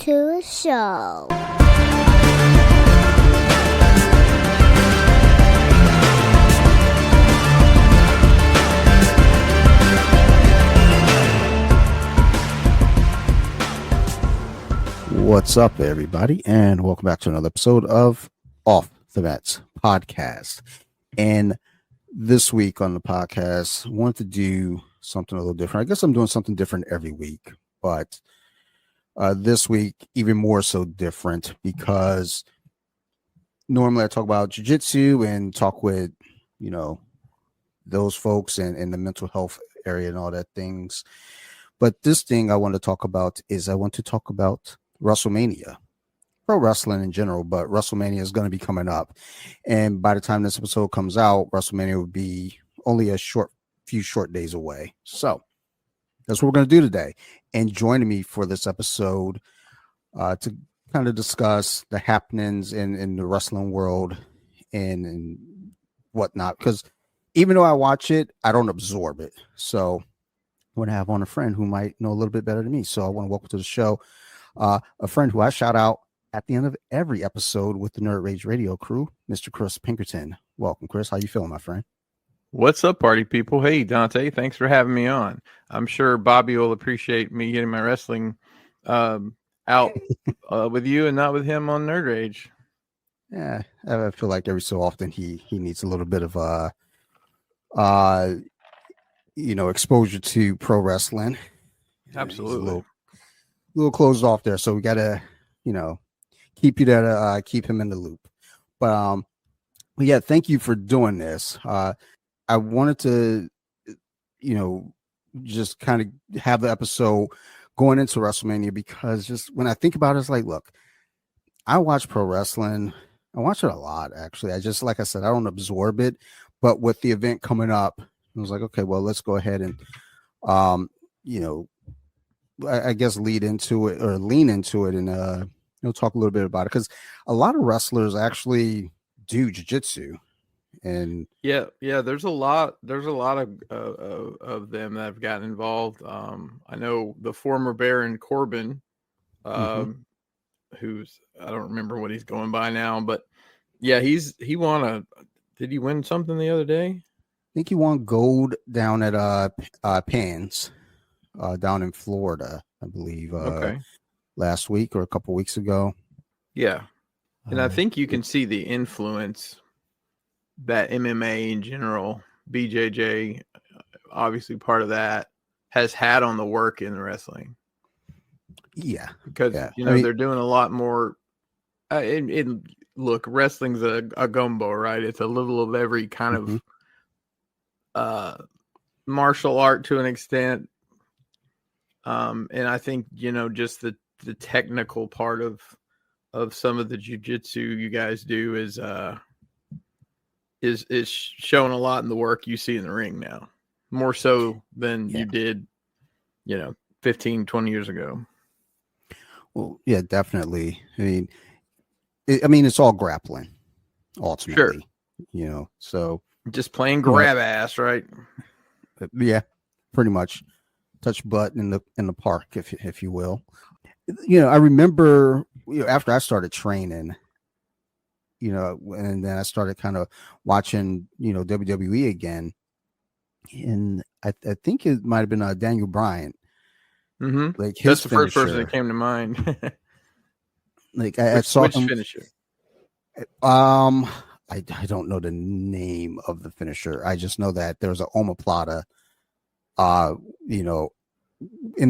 to a show. What's up, everybody, and welcome back to another episode of Off the Mats podcast. And this week on the podcast, I wanted to do something a little different. I guess I'm doing something different every week, but this week even more so different because normally I talk about jiu-jitsu and talk with, those folks and the mental health area and all that things. But this thing I want to talk about is I want to talk about Wrestlemania, pro wrestling in general, but Wrestlemania is going to be coming up. And by the time this episode comes out, Wrestlemania will be only a few short days away. So that's what we're going to do today. And joining me for this episode to kind of discuss the happenings in the wrestling world and whatnot. Because even though I watch it, I don't absorb it. So I want to have on a friend who might know a little bit better than me. So I want to welcome to the show a friend who I shout out at the end of every episode with the Nerd Rage Radio crew, Mr. Kris Pinkerton. Welcome, Kris. How you feeling, my friend? What's up, party people? Hey, Dante. Thanks for having me on. I'm sure Bobby will appreciate me getting my wrestling out with you and not with him on Nerd Rage. Yeah, I feel like every so often he needs a little bit of exposure to pro wrestling. Absolutely. A little closed off there, so we gotta keep him in the loop. But yeah, thank you for doing this. I wanted to just kind of have the episode going into WrestleMania because just when I think about it, it's like, look, I watch pro wrestling. I watch it a lot, actually. I just, like I said, I don't absorb it, but with the event coming up, I was like, okay, well, let's go ahead and I guess lean into it and talk a little bit about it, because a lot of wrestlers actually do jiu-jitsu. And yeah, there's a lot of them that have gotten involved. I know the former Baron Corbin, who's, I don't remember what he's going by now, but yeah, did he win something the other day? I think he won gold down at Pans down in Florida, I believe. Okay. Last week or a couple weeks ago. Yeah. And I think you can see the influence that MMA in general, BJJ, obviously part of that, has had on the work in wrestling. Yeah. Because, they're doing a lot more. Look, wrestling's a gumbo, right? It's a little of every kind of martial art to an extent. And I think, just the technical part of some of the jiu-jitsu you guys do is showing a lot in the work you see in the ring now, more so than you did 15, 20 years ago. Well, yeah, definitely. I mean it's all grappling ultimately. Sure. So just playing grab ass, right? Yeah, pretty much. Touch butt in the park, if you will. I remember after I started training, and then I started kind of watching WWE again, and I think it might have been Daniel Bryan. Mm-hmm. Like that's the first person that came to mind. Like I saw which him, finisher? I don't know the name of the finisher. I just know that there was an omoplata in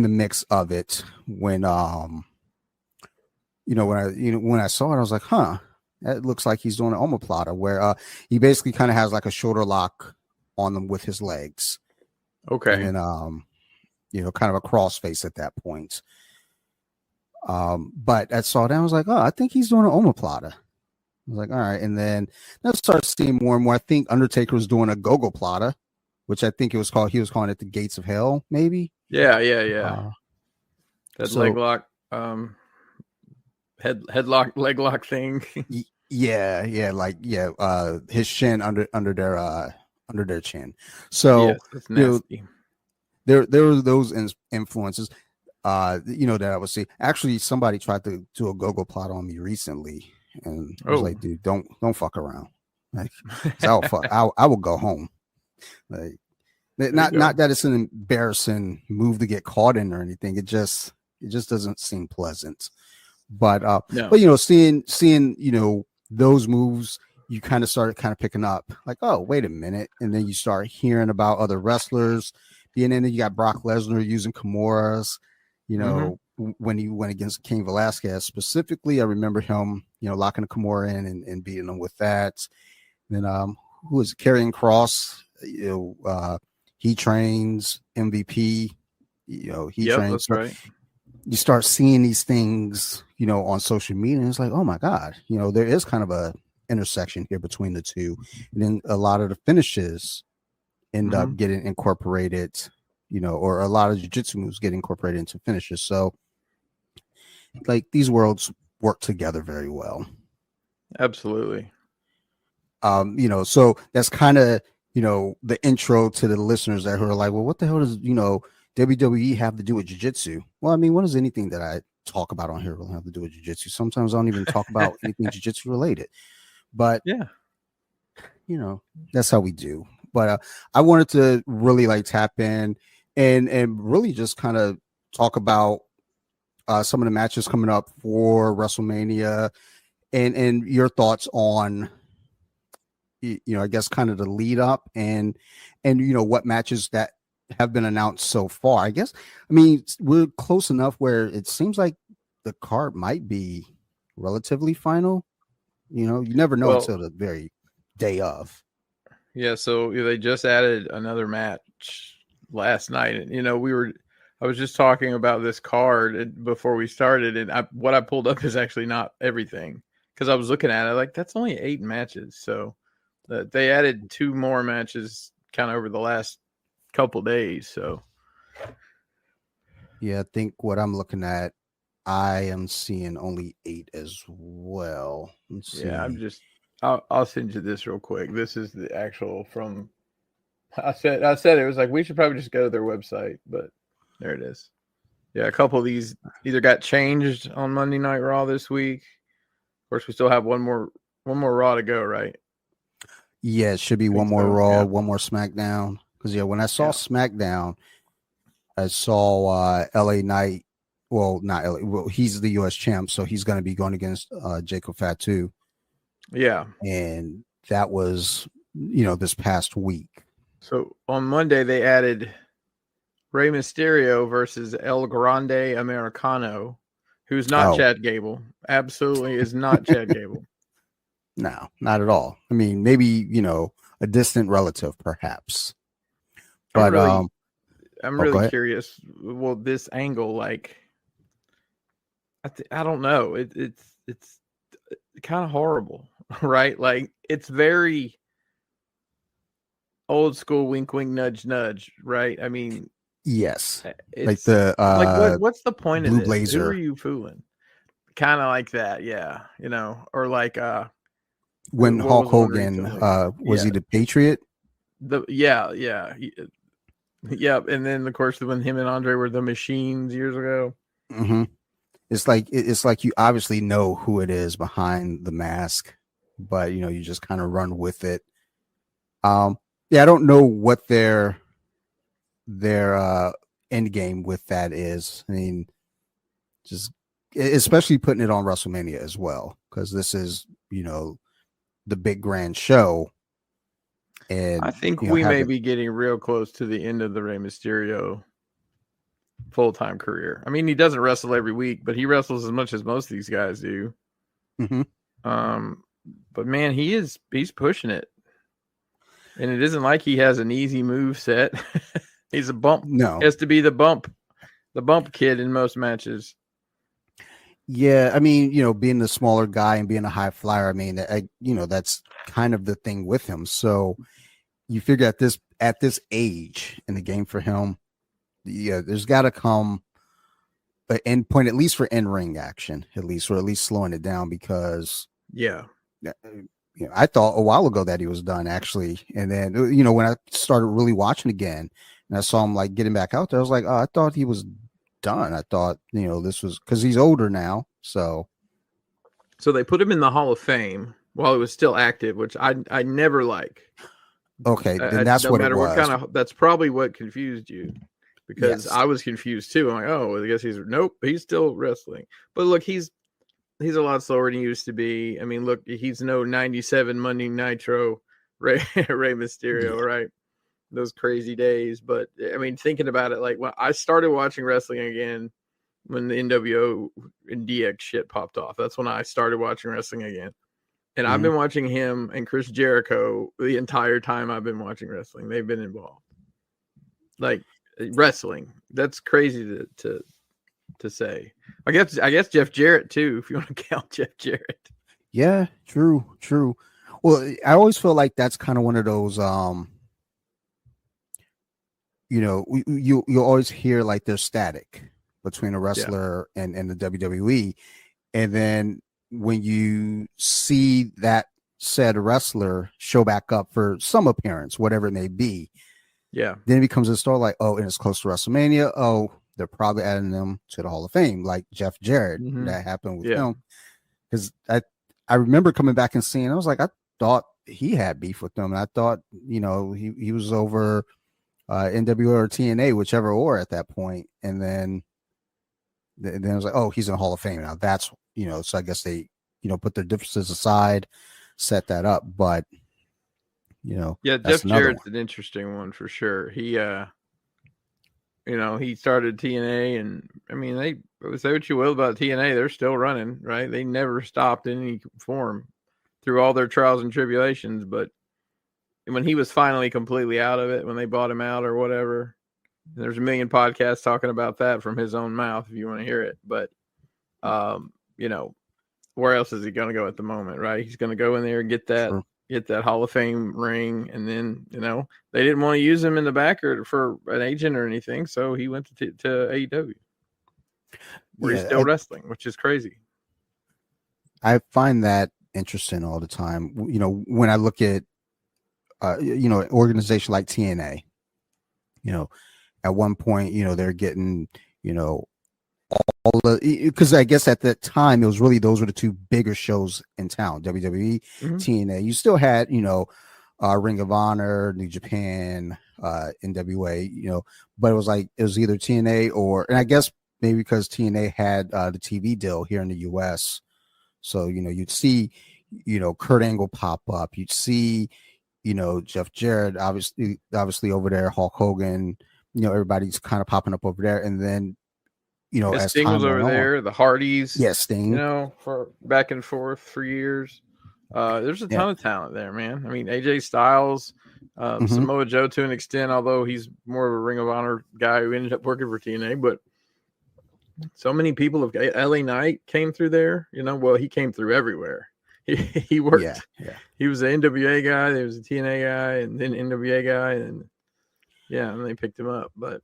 the mix of it when when I saw it, I was like, that looks like he's doing an omoplata, where he basically kind of has like a shoulder lock on them with his legs. Okay. And then kind of a cross face at that point. But I saw that, I was like, I think he's doing an omoplata. I was like, all right. And then I started seeing more and more. I think Undertaker was doing a gogoplata, which I think he was calling it the Gates of Hell, maybe. Yeah. That leg lock, headlock, leg lock thing. His shin under their chin. So yes, that's nasty. There were those influences. that I would see. Actually, somebody tried to do a go-go plot on me recently, and I was like, dude, don't fuck around. Like, I will go home. Like, not that it's an embarrassing move to get caught in or anything. It just doesn't seem pleasant. But No. but seeing those moves, you kind of started picking up like, oh, wait a minute, and then you start hearing about other wrestlers being in it. You got Brock Lesnar using Kimuras. When he went against King Velasquez specifically, I remember him, locking a Kimura in and beating him with that. Then who was Karrion Kross? He trains MVP. He trains. That's right. You start seeing these things, on social media, and it's like, oh my God, there is kind of a intersection here between the two. And then a lot of the finishes end up getting incorporated, or a lot of jiu-jitsu moves get incorporated into finishes. So like these worlds work together very well. Absolutely. So that's kind of, the intro to the listeners who are like, well, what the hell does, WWE have to do with jiu-jitsu? Well, I mean, what does anything that I talk about on here really have to do with jiu-jitsu? Sometimes I don't even talk about anything jiu-jitsu related, but yeah, that's how we do. But I wanted to really like tap in and really just kind of talk about some of the matches coming up for WrestleMania and your thoughts on, I guess kind of the lead up and what matches that have been announced so far. I guess, I mean, we're close enough where it seems like the card might be relatively final. You never know until the very day of. Yeah, so they just added another match last night, and I was just talking about this card before we started, and what I pulled up is actually not everything, because I was looking at it like that's only 8 matches. So they added 2 more matches kind of over the last couple days. So yeah, I think what I'm looking at, I am seeing only 8 as well. Let's see. Yeah, I'll send you this real quick. This is the actual from. I said it was like we should probably just go to their website, but there it is. Yeah, a couple of these either got changed on Monday Night Raw this week. Of course, we still have one more Raw to go, right? Yeah, it should be one more Raw, one more SmackDown. Because when I saw SmackDown, I saw LA Knight. Well, not LA. Well, he's the US champ, so he's going to be going against Jacob Fatu. Yeah, and that was this past week. So on Monday they added Rey Mysterio versus El Grande Americano, who's not Chad Gable. Absolutely is not Chad Gable. No, not at all. I mean, maybe a distant relative, perhaps. But I'm really curious. Well, this angle, like, I don't know. It's kind of horrible, right? Like, it's very old school, wink, wink, nudge, nudge, right? I mean, yes, like the what's the point of Blue this? Blazer. Who are you fooling? Kind of like that, yeah. Or like when Hulk Hogan was he the Patriot? Yeah. And then of course when him and Andre were the Machines years ago. Mm-hmm. It's like you obviously know who it is behind the mask, but you just kind of run with it. Yeah, I don't know what their end game with that is. I mean, just especially putting it on WrestleMania as well, because this is the big grand show. And I think we may be getting real close to the end of the Rey Mysterio full-time career. I mean, he doesn't wrestle every week, but he wrestles as much as most of these guys do. Mm-hmm. But man, he's pushing it. And it isn't like he has an easy move set. He's a bump. No. He has to be the bump kid in most matches. Yeah, I mean, being the smaller guy and being a high flyer, I mean, that's kind of the thing with him. So you figure at this age in the game for him, yeah, there's got to come an end point, at least for in-ring action, or at least slowing it down, because I thought a while ago that he was done, actually. And then, when I started really watching again and I saw him like getting back out there, I was like, oh, I thought he was done. I thought, this was because he's older now. So they put him in the Hall of Fame while he was still active, which I never like. okay, then that's no what it matter what was. kind of, that's probably what confused you, because Yes. I was confused too. I'm like, oh, I guess he's still wrestling. But look, he's a lot slower than he used to be. I mean, look, he's no 97 Monday Nitro Rey Mysterio, Yeah. right? Those crazy days. But I mean, thinking about it, like when I started watching wrestling again, when the NWO and DX shit popped off, that's when I started watching wrestling again. And I've been watching him and Chris Jericho the entire time I've been watching wrestling. They've been involved. Like wrestling. That's crazy to say. I guess Jeff Jarrett too, if you want to count Jeff Jarrett. Yeah, true. Well, I always feel like that's kind of one of those you'll always hear like there's static between a wrestler and the WWE. And then when you see that said wrestler show back up for some appearance, whatever it may be, then it becomes a story like, oh, and it's close to WrestleMania. Oh, they're probably adding them to the Hall of Fame, like Jeff Jarrett. That happened with him. Because I remember coming back and seeing, I was like, I thought he had beef with them. And I thought, he was over NWO or TNA, whichever or at that point. And then it was like, oh, he's in the Hall of Fame now. That's, so I guess they, put their differences aside, set that up. But, Jeff Jarrett's an interesting one for sure. He, he started TNA, and I mean, say what you will about TNA, they're still running, right? They never stopped in any form through all their trials and tribulations. But when he was finally completely out of it, when they bought him out or whatever, there's a million podcasts talking about that from his own mouth if you want to hear it. But, where else is he going to go at the moment, right? He's going to go in there and get that Hall of Fame ring. And then, they didn't want to use him in the back or for an agent or anything. So he went to AEW where he's still wrestling, which is crazy. I find that interesting all the time. When I look at, an organization like TNA, at one point, they're getting, all the, because I guess at that time, those were the two bigger shows in town, WWE, TNA. You still had, Ring of Honor, New Japan, NWA, but it was either TNA and I guess maybe because TNA had the TV deal here in the US. So, you'd see, Kurt Angle pop up. You'd see, Jeff Jarrett, obviously over there, Hulk Hogan, everybody's kind of popping up over there. And then, as Sting was over there, the Hardys, Sting, for back and forth for years. There's a ton of talent there, man. I mean, AJ Styles, Samoa Joe to an extent, although he's more of a Ring of Honor guy who ended up working for TNA. But so many people have. LA Knight came through there. Well, he came through everywhere. He worked. Yeah. He was an NWA guy. There was a TNA guy, and then NWA guy, and they picked him up. But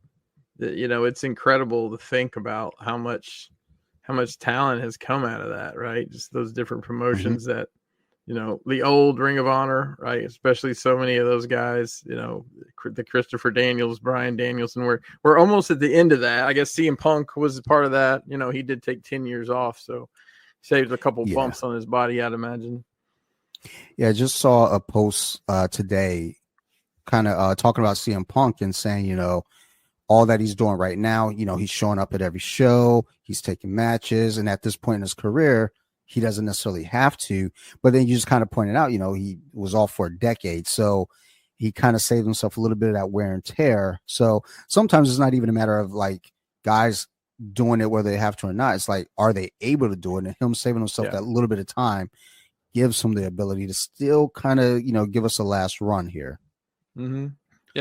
it's incredible to think about how much talent has come out of that, right? Just those different promotions that, the old Ring of Honor, right? Especially so many of those guys, the Christopher Daniels, Bryan Danielson, we're almost at the end of that. I guess CM Punk was part of that. He did take 10 years off, so saved a couple bumps on his body, I'd imagine. Yeah, I just saw a post today kind of talking about CM Punk and saying, all that he's doing right now, he's showing up at every show, he's taking matches, and at this point in his career, he doesn't necessarily have to. But then you just kind of pointed out, he was off for a decade, so he kind of saved himself a little bit of that wear and tear. So sometimes it's not even a matter of like guys doing it whether they have to or not. It's like, are they able to do it? And him saving himself that little bit of time gives him the ability to still kind of, give us a last run here. Yeah,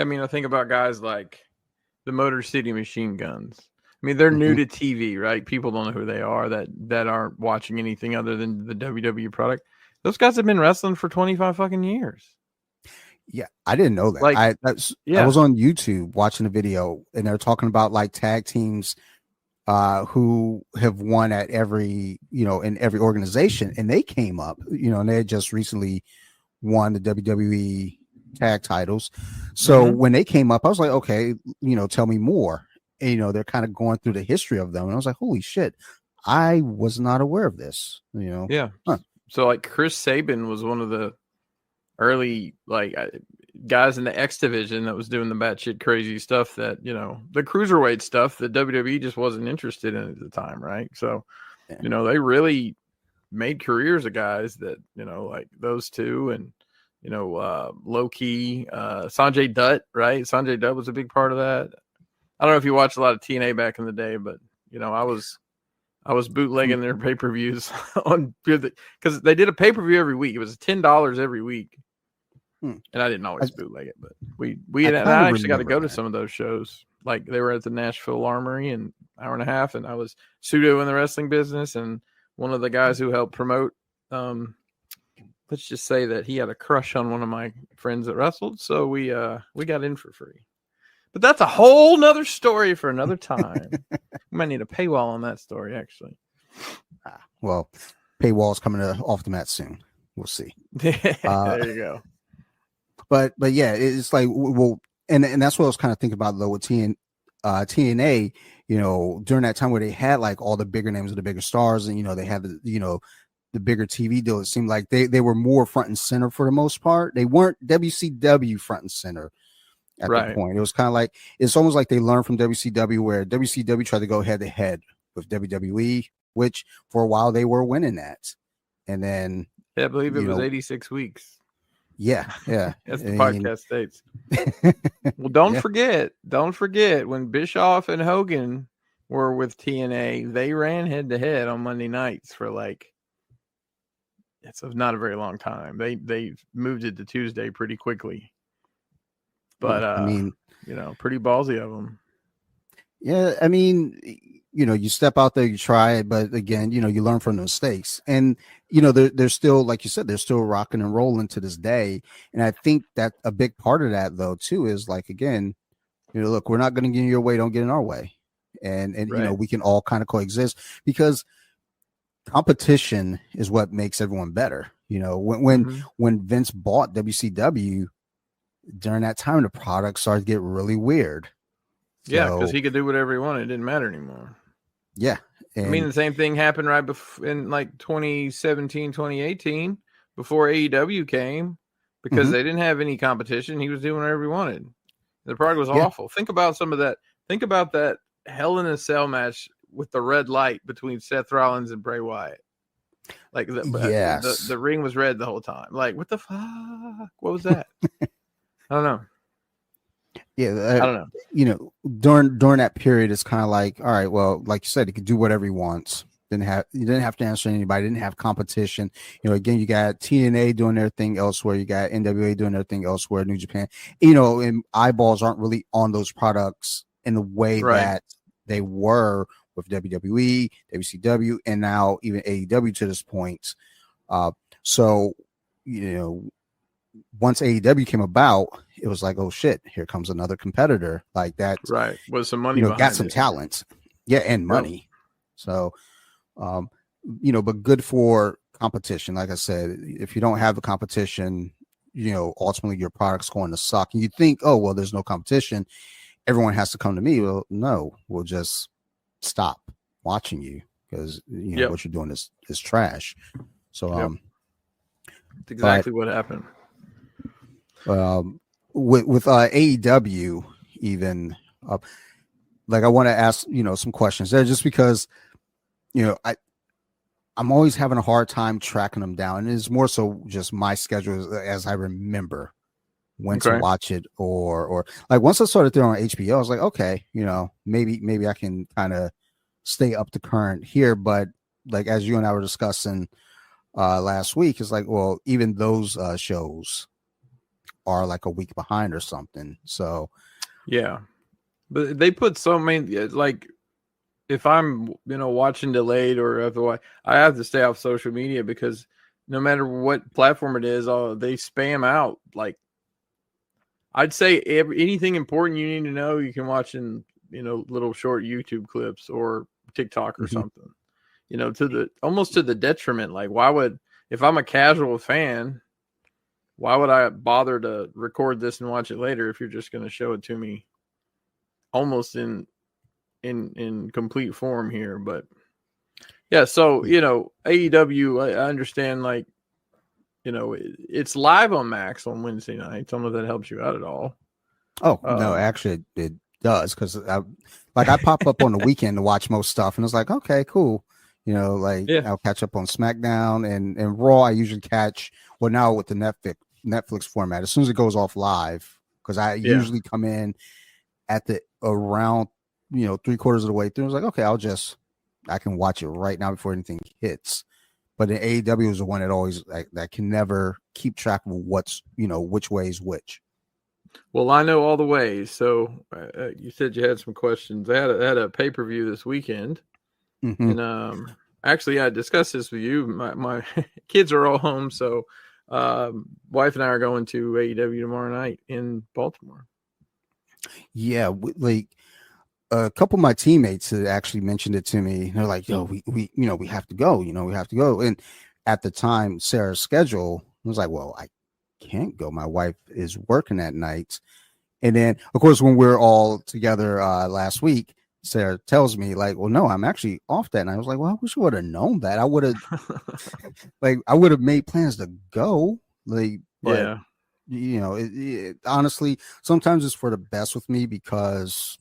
I mean, I think about guys like the Motor City Machine Guns. I mean, they're new to TV, right? People don't know who they are that aren't watching anything other than the WWE product. Those guys have been wrestling for 25 fucking years. Yeah, I didn't know that. I was on YouTube watching a video, and they're talking about like tag teams who have won at every, in every organization, and they came up, and they had just recently won the WWE tag titles. So when they came up, I was like, okay, tell me more. they're kind of going through the history of them. And I was like, holy shit, I was not aware of this, Yeah. Huh. So like Chris Sabin was one of the early guys in the X division that was doing the batshit crazy stuff that, the cruiserweight stuff that WWE just wasn't interested in at the time. Right. So, they really made careers of guys that, like those two and, low key, Sanjay Dutt, right? Sanjay Dutt was a big part of that. I don't know if you watched a lot of TNA back in the day, but I was bootlegging their pay-per-views on because they did a pay-per-view every week. It was $10 every week. And I didn't always bootleg it, but I actually got to go to some of those shows. Like they were at the Nashville Armory in an hour and a half, and I was pseudo in the wrestling business, and one of the guys who helped promote, let's just say that he had a crush on one of my friends that wrestled, so we got in for free. But that's a whole nother story for another time. We might need a paywall on that story, actually. Well, paywall's coming off the mat soon. We'll see. There you go. But yeah, it's like, well, and that's what I was kind of thinking about though with TNA, during that time where they had like all the bigger names of the bigger stars, and they had the bigger TV deal. It seemed like they were more front and center for the most part. They weren't WCW front and center at the point. It was kind of like, it's almost like they learned from WCW, where WCW tried to go head to head with WWE, which for a while they were winning that. And then I believe it was 86 weeks. Yeah. As the podcast states. Well, don't forget when Bischoff and Hogan were with TNA, they ran head to head on Monday nights for it's not a very long time. They moved it to Tuesday pretty quickly. But pretty ballsy of them. Yeah, I mean, you step out there, you try it, but again, you learn from the mistakes. And they're still, like you said, they're still rocking and rolling to this day. And I think that a big part of that though too is like, again, look, we're not going to get in your way, don't get in our way. And we can all kind of coexist, because competition is what makes everyone better. When Vince bought WCW, during that time, the product started to get really weird. Yeah, because he could do whatever he wanted. It didn't matter anymore. Yeah. I mean, the same thing happened right in like 2017, 2018, before AEW came, because they didn't have any competition. He was doing whatever he wanted. The product was awful. Think about some of that. Think about that Hell in a Cell match with the red light between Seth Rollins and Bray Wyatt. Like the ring was red the whole time. Like, what the fuck? What was that? I don't know. Yeah, I don't know. During that period, it's kind of like, all right, well, like you said, he could do whatever he wants. You didn't have to answer anybody. Didn't have competition. Again, you got TNA doing their thing elsewhere. You got NWA doing their thing elsewhere. New Japan. And eyeballs aren't really on those products in the way that they were with WWE, WCW, and now even AEW to this point. So once AEW came about, it was like, oh shit, here comes another competitor like that. Right. With some money, got some talent. Yeah. And money. So, but good for competition. Like I said, if you don't have the competition, ultimately your product's going to suck. And you think, oh, well, there's no competition, everyone has to come to me. Well, no, we'll just stop watching you, because what you're doing is trash. So, that's exactly what happened. With AEW, even like I want to ask some questions there, just because I'm always having a hard time tracking them down, and it's more so just my schedule as I remember when to watch it, or like once I started there on HBO, I was like, okay, maybe I can kind of stay up to current here. But like as you and I were discussing last week, it's like, well, even those shows are like a week behind or something. So yeah, but they put so many, like if I'm watching delayed or otherwise, I have to stay off social media, because no matter what platform it is, they spam out. Like I'd say anything important you need to know, you can watch in little short YouTube clips or TikTok or something. Almost to the detriment. Like, why would, if I'm a casual fan, why would I bother to record this and watch it later if you're just going to show it to me almost in in complete form here. But yeah, so AEW, I understand, like, it's live on Max on Wednesday night. I don't know if that helps you out at all. Oh, no, actually it does, because I pop up on the weekend to watch most stuff, and it's like, okay, cool. I'll catch up on SmackDown and Raw. I usually catch, well, now with the Netflix format, as soon as it goes off live, because I usually come in at the around 3/4 of the way through. I was like, okay, I can watch it right now before anything hits. But the AEW is the one that always that can never keep track of what's which way is which. Well, I know all the ways. So you said you had some questions. I had a pay-per-view this weekend, and actually I discussed this with you. My kids are all home, so wife and I are going to AEW tomorrow night in Baltimore. Yeah, like a couple of my teammates had actually mentioned it to me. They're like, "Yo, we have to go. We have to go." And at the time, Sarah's schedule was like, "Well, I can't go. My wife is working at night." And then, of course, when we're all together last week, Sarah tells me, like, "Well, no, I'm actually off that night." I was like, "Well, I wish I would have known that. I would have, I would have made plans to go." But honestly, sometimes it's for the best with me, because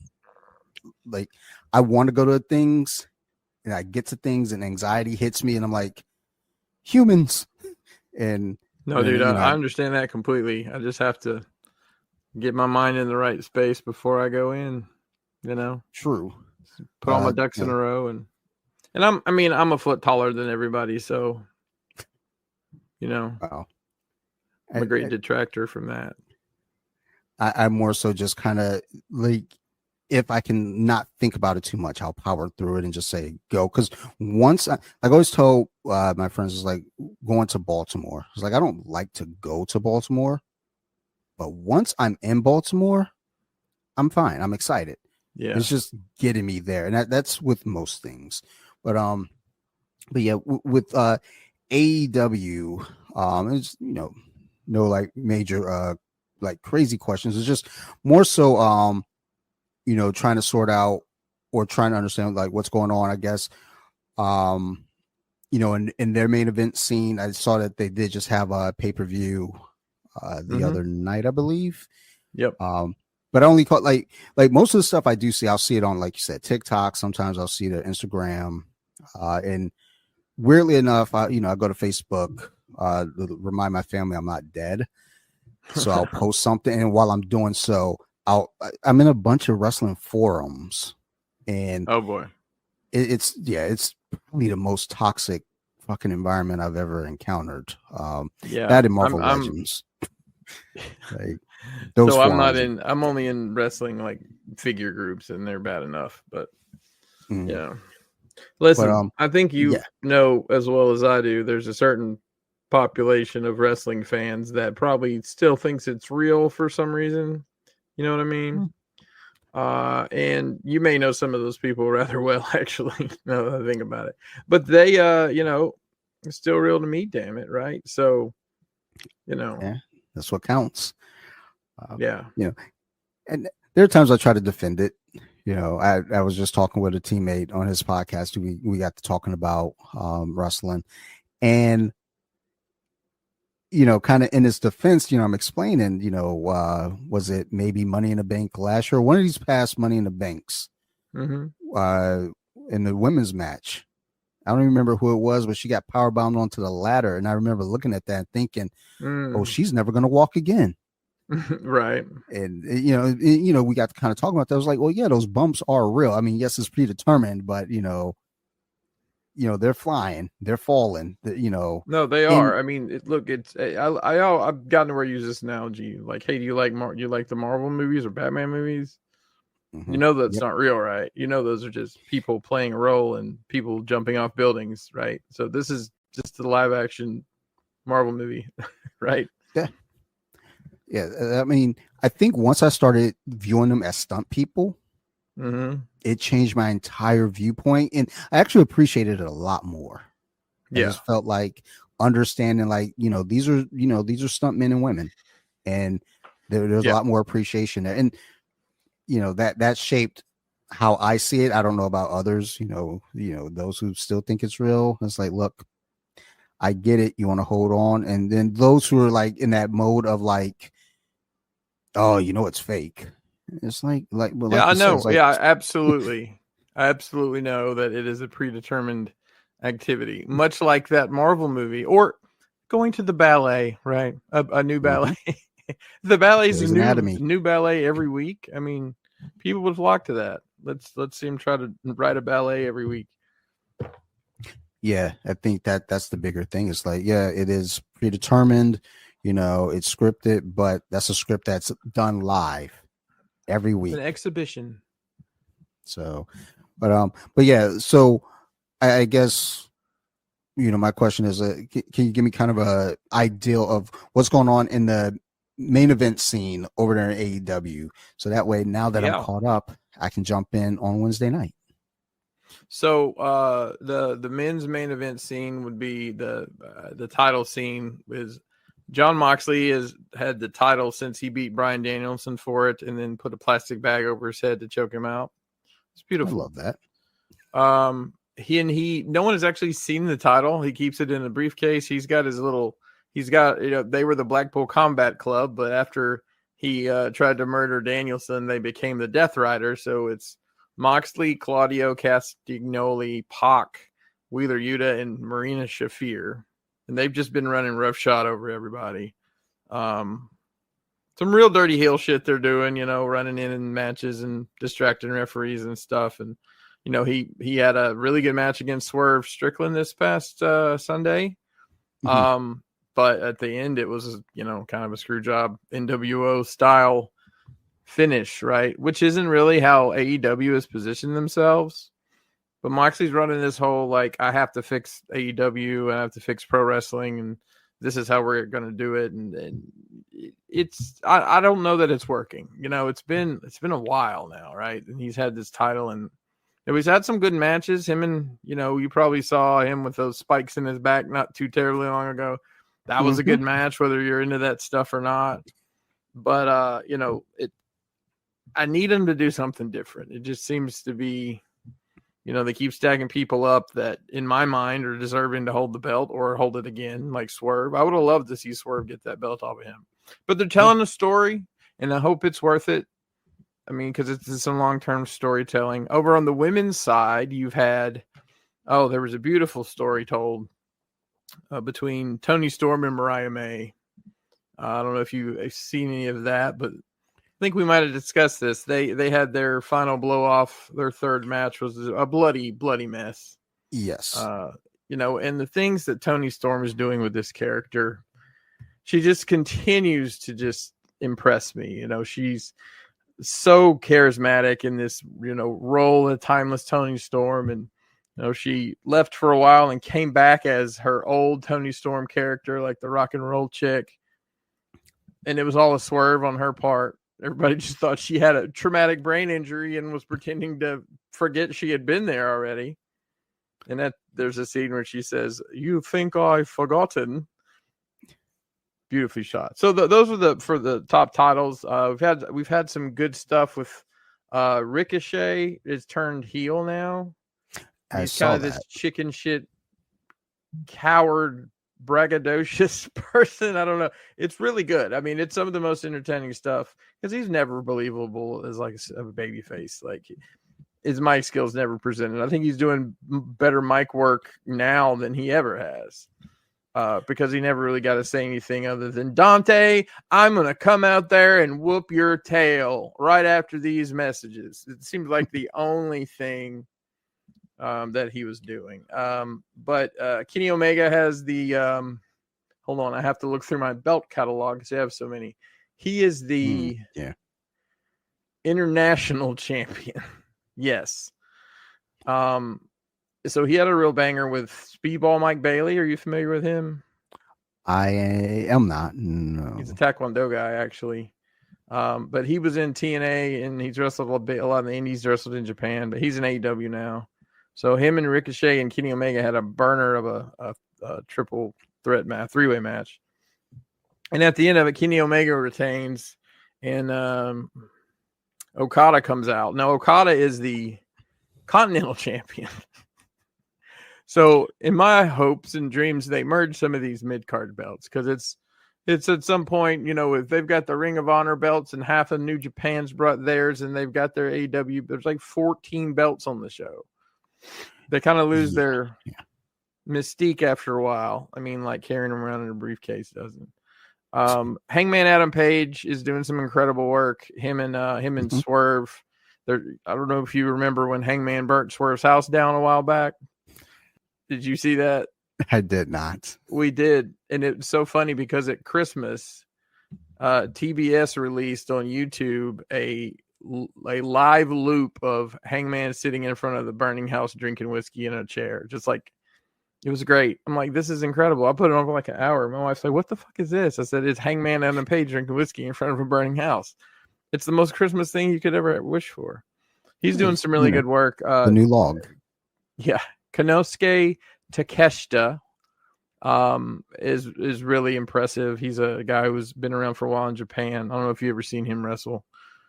I want to go to things, and I get to things, and anxiety hits me, and I'm like, humans. And no, dude, I understand that completely. I just have to get my mind in the right space before I go in. True. Put all my ducks in a row, and I'm a foot taller than everybody, so wow. I'm a great detractor from that. I'm more so just kind of if I can not think about it too much, I'll power through it and just say go. Because once I always told my friends, is like going to Baltimore. It's like, I don't like to go to Baltimore, but once I'm in Baltimore, I'm fine. I'm excited. Yeah, it's just getting me there, and that's with most things. But yeah, with AEW, it's no like major crazy questions. It's just more so trying to sort out or trying to understand what's going on, I guess. In their main event scene, I saw that they did just have a pay-per-view the other night, I believe. Yep. But I only caught like most of the stuff I do see, I'll see it on, like you said, TikTok. Sometimes I'll see their Instagram. And weirdly enough, I go to Facebook, to remind my family I'm not dead. So I'll post something, and while I'm doing so, I'm in a bunch of wrestling forums, and oh boy, it's probably the most toxic fucking environment I've ever encountered. That and Marvel Legends. So I'm only in wrestling figure groups, and they're bad enough. But listen, I think you know as well as I do, there's a certain population of wrestling fans that probably still thinks it's real for some reason. You know what I mean? And you may know some of those people rather well, actually, now that I think about it. But they, it's still real to me, damn it, right? So, that's what counts. And there are times I try to defend it. I was just talking with a teammate on his podcast. We got to talking about wrestling, and kind of in his defense, I'm explaining, was it maybe Money in the Bank last year, one of these past Money in the Banks, in the women's match. I don't remember who it was, but she got powerbombed onto the ladder, and I remember looking at that and thinking, "Oh, she's never going to walk again." Right. And we got to kind of talk about that. I was like, well, yeah, those bumps are real. I mean, yes, it's predetermined, but they're flying, they're falling, No, they are. I mean, I've gotten to where I use this analogy. Like, hey, do you like the Marvel movies or Batman movies? That's not real, right? Those are just people playing a role and people jumping off buildings, right? So this is just the live action Marvel movie, right? Yeah. I mean, I think once I started viewing them as stunt people, it changed my entire viewpoint, and I actually appreciated it a lot more. I just felt like understanding, these are stuntmen and women, and there's a lot more appreciation there, and that shaped how I see it. I don't know about others, those who still think it's real. It's like, look, I get it. You want to hold on. And then those who are like in that mode of like, oh, it's fake. It's well, Yeah, like I you said, it's know. like, Yeah, absolutely. I absolutely know that it is a predetermined activity, much like that Marvel movie or going to the ballet, right? A new ballet. mhm, The ballet is a Grey's new Anatomy. new ballet every week. I mean, people would flock to that. Let's see him try to write a ballet every week. Yeah, I think that's the bigger thing. It's like, yeah, it is predetermined, it's scripted, but that's a script that's done live every An week. exhibition. So, but yeah, so I guess my question is, can you give me kind of a ideal of what's going on in the main event scene over there in AEW? So that way, now that I'm Yeah. caught up, I can jump in on Wednesday night. So the men's main event scene would be the title scene. Is John Moxley has had the title since he beat Bryan Danielson for it, and then put a plastic bag over his head to choke him out. It's I beautiful. love that. No one has actually seen the title. He keeps it in a briefcase. He's got they were the Blackpool Combat Club, but after he tried to murder Danielson, they became the Death Rider. So it's Moxley, Claudio Castagnoli, Pac, Wheeler Yuta, and Marina Shafir. And they've just been running roughshod over everybody. Some real dirty heel shit they're doing, running in matches and distracting referees and stuff. And he had a really good match against Swerve Strickland this past Sunday. Mhm. But at the end, it was, kind of a screw job NWO style finish, right? Which isn't really how AEW has positioned themselves. But Moxley's running this whole, like, I have to fix AEW and I have to fix pro wrestling, and this is how we're going to do it. And I don't know that it's working. It's been a while now, right? And he's had this title, and he's had some good matches. Him and, you probably saw him with those spikes in his back not too terribly long ago. That was a good match, whether you're into that stuff or not. But, I need him to do something different. It just seems to be, they keep stacking people up that, in my mind, are deserving to hold the belt or hold it again, like Swerve. I would have loved to see Swerve get that belt off of him. But they're telling a story, and I hope it's worth it. I mean, because it's some long-term storytelling. Over on the women's side, you've had, there was a beautiful story told between Toni Storm and Mariah May. I don't know if you've seen any of that, but I think we might have discussed this. They had their final blow off. Their third match was a bloody, bloody mess. Yes. And the things that Toni Storm is doing with this character, she just continues to just impress me. She's so charismatic in this, role of timeless Toni Storm. And, she left for a while and came back as her old Toni Storm character, like the rock and roll chick. And it was all a swerve on her part. Everybody just thought she had a traumatic brain injury and was pretending to forget she had been there already. And that there's a scene where she says, "You think I've forgotten?" Beautifully shot. So those are for the top titles. We've had some good stuff with Ricochet is turned heel now. He's kind of this chicken shit coward braggadocious person. I don't know. It's really good. I mean, it's some of the most entertaining stuff because he's never believable as like a baby face. Like his mic skills never presented. I think he's doing better mic work now than he ever has. Because he never really got to say anything other than, Dante, I'm going to come out there and whoop your tail right after these messages. It seems like the only thing that he was doing. But Kenny Omega has the, hold on, I have to look through my belt catalog because I have so many. He is the international champion. Yes. So he had a real banger with Speedball Mike Bailey. Are you familiar with him? I am not. No. He's a Taekwondo guy, actually. But he was in TNA and he's wrestled a lot in the Indies, wrestled in Japan, but he's in AEW now. So him and Ricochet and Kenny Omega had a burner of a triple threat match, three-way match. And at the end of it, Kenny Omega retains. And Okada comes out. Now, Okada is the Continental Champion. So in my hopes and dreams, they merge some of these mid-card belts because it's at some point, if they've got the Ring of Honor belts and half of New Japan's brought theirs and they've got their AEW, there's like 14 belts on the show. They kind of lose their mystique after a while. I mean, like carrying them around in a briefcase doesn't. Hangman Adam Page is doing some incredible work. Him and Swerve. I don't know if you remember when Hangman burnt Swerve's house down a while back. Did you see that? I did not. We did. And it's so funny because at Christmas, TBS released on YouTube a live loop of Hangman sitting in front of the burning house drinking whiskey in a chair. Just like, it was great. I'm like, this is incredible. I put it on for like an hour. My wife's like, what the fuck is this? I said, it's Hangman Adam Page drinking whiskey in front of a burning house. It's the most Christmas thing you could ever wish for. He's doing some really good work. The new log. Yeah. Konosuke Takeshita is really impressive. He's a guy who's been around for a while in Japan. I don't know if you ever seen him wrestle.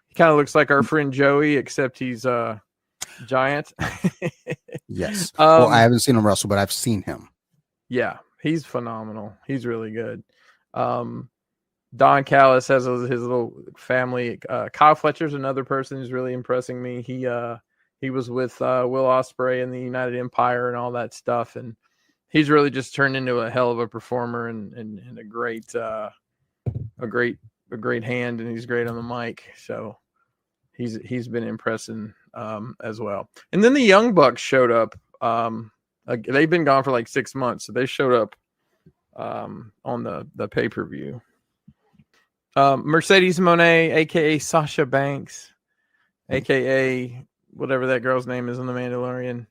He kind of looks like our friend Joey, except he's giant. Yes. Well, I haven't seen him wrestle, but I've seen him. Yeah, he's phenomenal. He's really good. Don Callis has his little family. Kyle Fletcher's another person who's really impressing me. He was with Will Ospreay in the United Empire and all that stuff, and he's really just turned into a hell of a performer and a great hand, and he's great on the mic. So he's been impressing as well. And then the Young Bucks showed up. They've been gone for like 6 months, so they showed up on the pay-per-view. Mercedes Moné, aka Sasha Banks, aka whatever that girl's name is in The Mandalorian.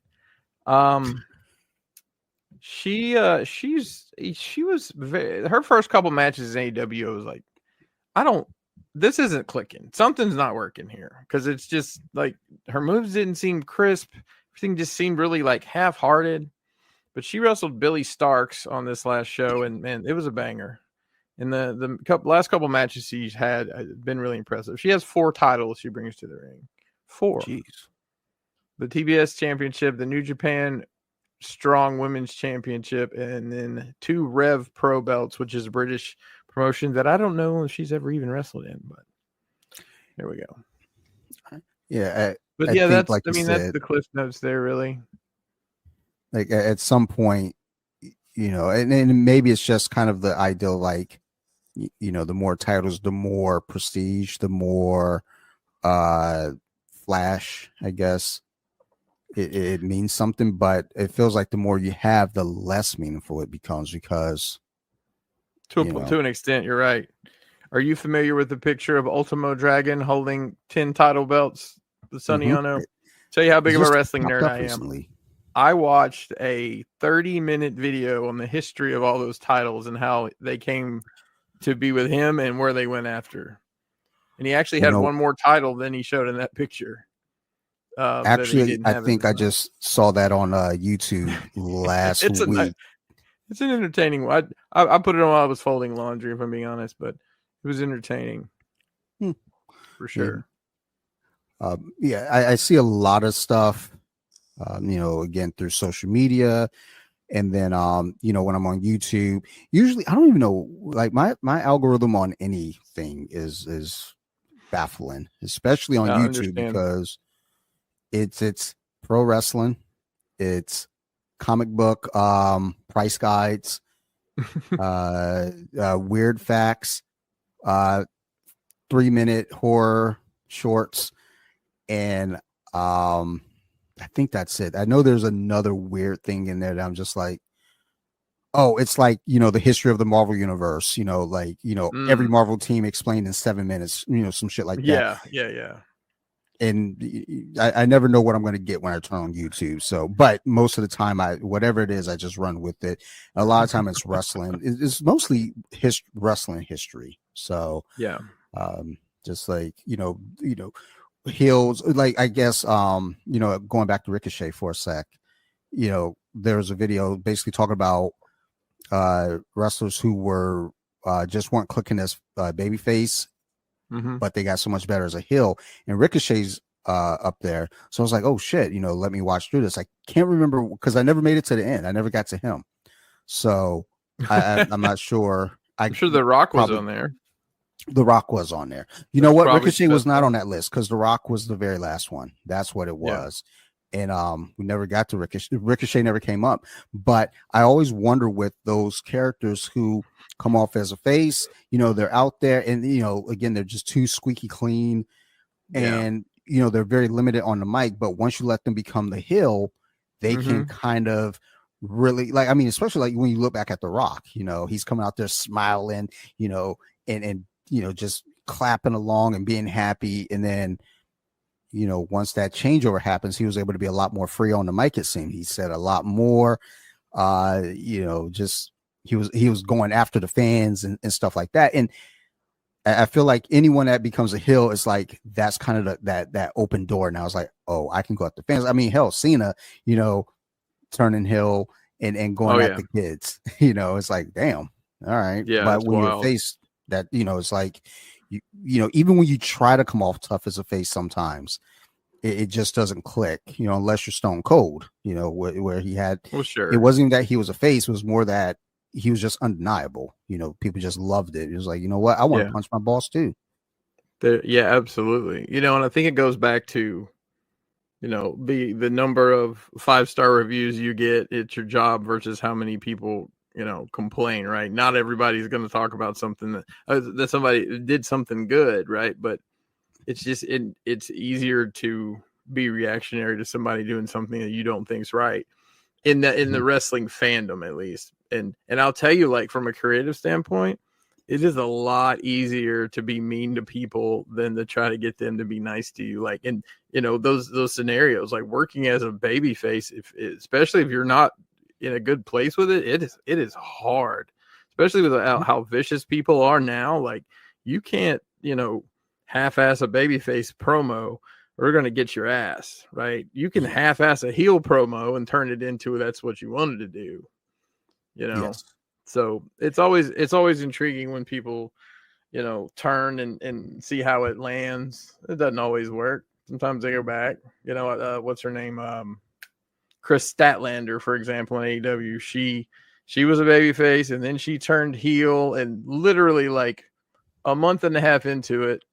She was her first couple matches in AEW. I was like, this isn't clicking. Something's not working here, because it's just like her moves didn't seem crisp. Everything just seemed really like half-hearted. But she wrestled Billy Starks on this last show, and man, it was a banger. And the last couple matches she's had been really impressive. She has 4 titles she brings to the ring. 4. Jeez. The TBS Championship, the New Japan Strong Women's Championship, and then 2 Rev Pro belts, which is a British promotion that I don't know if she's ever even wrestled in. But there we go. Yeah. But yeah, that's the cliff notes there, really. Like at some point, and maybe it's just kind of the ideal, like, the more titles, the more prestige, the more flash, I guess it means something. But it feels like the more you have, the less meaningful it becomes, because to an extent, you're right. Are you familiar with the picture of Ultimo Dragon holding 10 title belts? The Sonny Ono. Tell you how big of a wrestling nerd I am. Recently. I watched a 30-minute video on the history of all those titles and how they came to be with him and where they went after. And he actually had one more title than he showed in that picture. Actually, I think I just saw that on YouTube last week. It's an entertaining one. I put it on while I was folding laundry, if I'm being honest, but it was entertaining for sure. Yeah, I see a lot of stuff, again, through social media. And then, when I'm on YouTube, usually I don't even know, like my algorithm on anything is baffling, especially on YouTube, because it's pro wrestling, it's comic book price guides, weird facts, 3-minute horror shorts, and I think that's it. I know there's another weird thing in there that I'm just like, oh, it's like, the history of the Marvel universe, every Marvel team explained in 7 minutes, some shit like that. Yeah. And I never know what I'm going to get when I turn on YouTube. So, but most of the time, whatever it is, I just run with it. A lot of time it's wrestling. It's mostly wrestling history. So, yeah, just like, heels, like, I guess, going back to Ricochet for a sec, there was a video basically talking about wrestlers who were just weren't clicking as babyface but they got so much better as a heel. And Ricochet's up there, so I was like, oh shit, let me watch through this. I can't remember because I never made it to the end. I never got to him, so I'm not sure. I'm sure The Rock was on there. The Rock was on there. You know what? Ricochet was not on that list because The Rock was the very last one. That's what it was. And we never got to Ricochet. Ricochet never came up. But I always wonder with those characters who come off as a face, they're out there and, again, they're just too squeaky clean. And, they're very limited on the mic. But once you let them become the heel, they can kind of really, especially like when you look back at The Rock, he's coming out there smiling, and just clapping along and being happy. And then, once that changeover happens, he was able to be a lot more free on the mic. It seemed he said a lot more, just he was going after the fans and stuff like that. And I feel like anyone that becomes a heel is like, that's kind of that open door. Now it's like, oh, I can go at the fans. I mean, hell, Cena, turning heel and going at the kids, it's like, damn. All right. Yeah. But when you're a face, that, it's like, even when you try to come off tough as a face, sometimes it just doesn't click, unless you're Stone Cold, where he had, it wasn't that he was a face, it was more that he was just undeniable. People just loved it. It was like, you know what? I want to punch my boss too. Yeah, absolutely. And I think it goes back to, the number of 5-star reviews you get at your job versus how many people complain, right? Not everybody's going to talk about something that somebody did something good, right? But it's just it's easier to be reactionary to somebody doing something that you don't think's right in the wrestling fandom, at least. And I'll tell you, like, from a creative standpoint, it is a lot easier to be mean to people than to try to get them to be nice to you. Like, and those scenarios, like working as a baby face, especially if you're not in a good place with it is hard, especially with how vicious people are now. Like, you can't half-ass a babyface promo, we're going to get your ass, right? You can half-ass a heel promo and turn it into that's what you wanted to do, Yes. So it's always intriguing when people turn and see how it lands. It doesn't always work. Sometimes they go back. What's her name, Kris Statlander, for example, in AEW, she was a babyface and then she turned heel, and literally like a month and a half into it,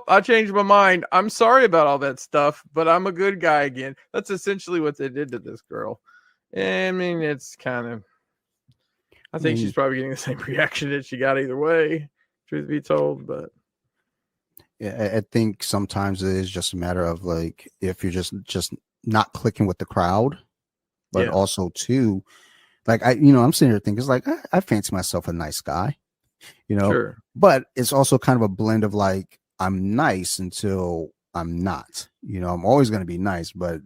I changed my mind. I'm sorry about all that stuff, but I'm a good guy again. That's essentially what they did to this girl. I mean, it's kind of, I think she's probably getting the same reaction that she got either way, truth be told. But yeah, I think sometimes it is just a matter of like, if you're just not clicking with the crowd, but also too, like I'm sitting here thinking, it's like, I fancy myself a nice guy, sure. But it's also kind of a blend of like, I'm nice until I'm not, I'm always going to be nice, but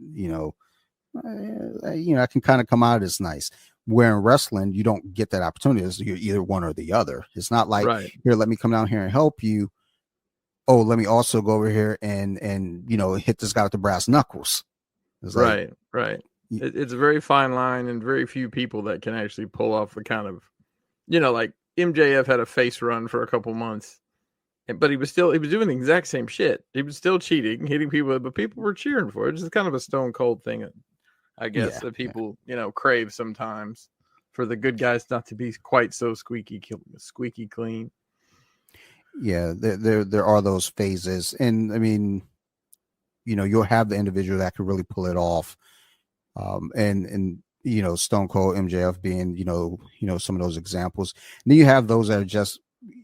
I can kind of come out as nice. Where in wrestling, you don't get that opportunity. You're either one or the other. It's not like, here, let me come down here and help you. Oh, let me also go over here and hit this guy with the brass knuckles. It's right. It's a very fine line, and very few people that can actually pull off the kind of, like MJF had a face run for a couple months, but he was doing the exact same shit. He was still cheating, hitting people, but people were cheering for it. It's just kind of a Stone Cold thing, I guess, that people, crave sometimes, for the good guys not to be quite so squeaky clean. Yeah, there are those phases, and I mean, you'll have the individual that could really pull it off, and Stone Cold, MJF being some of those examples. And then you have those that are just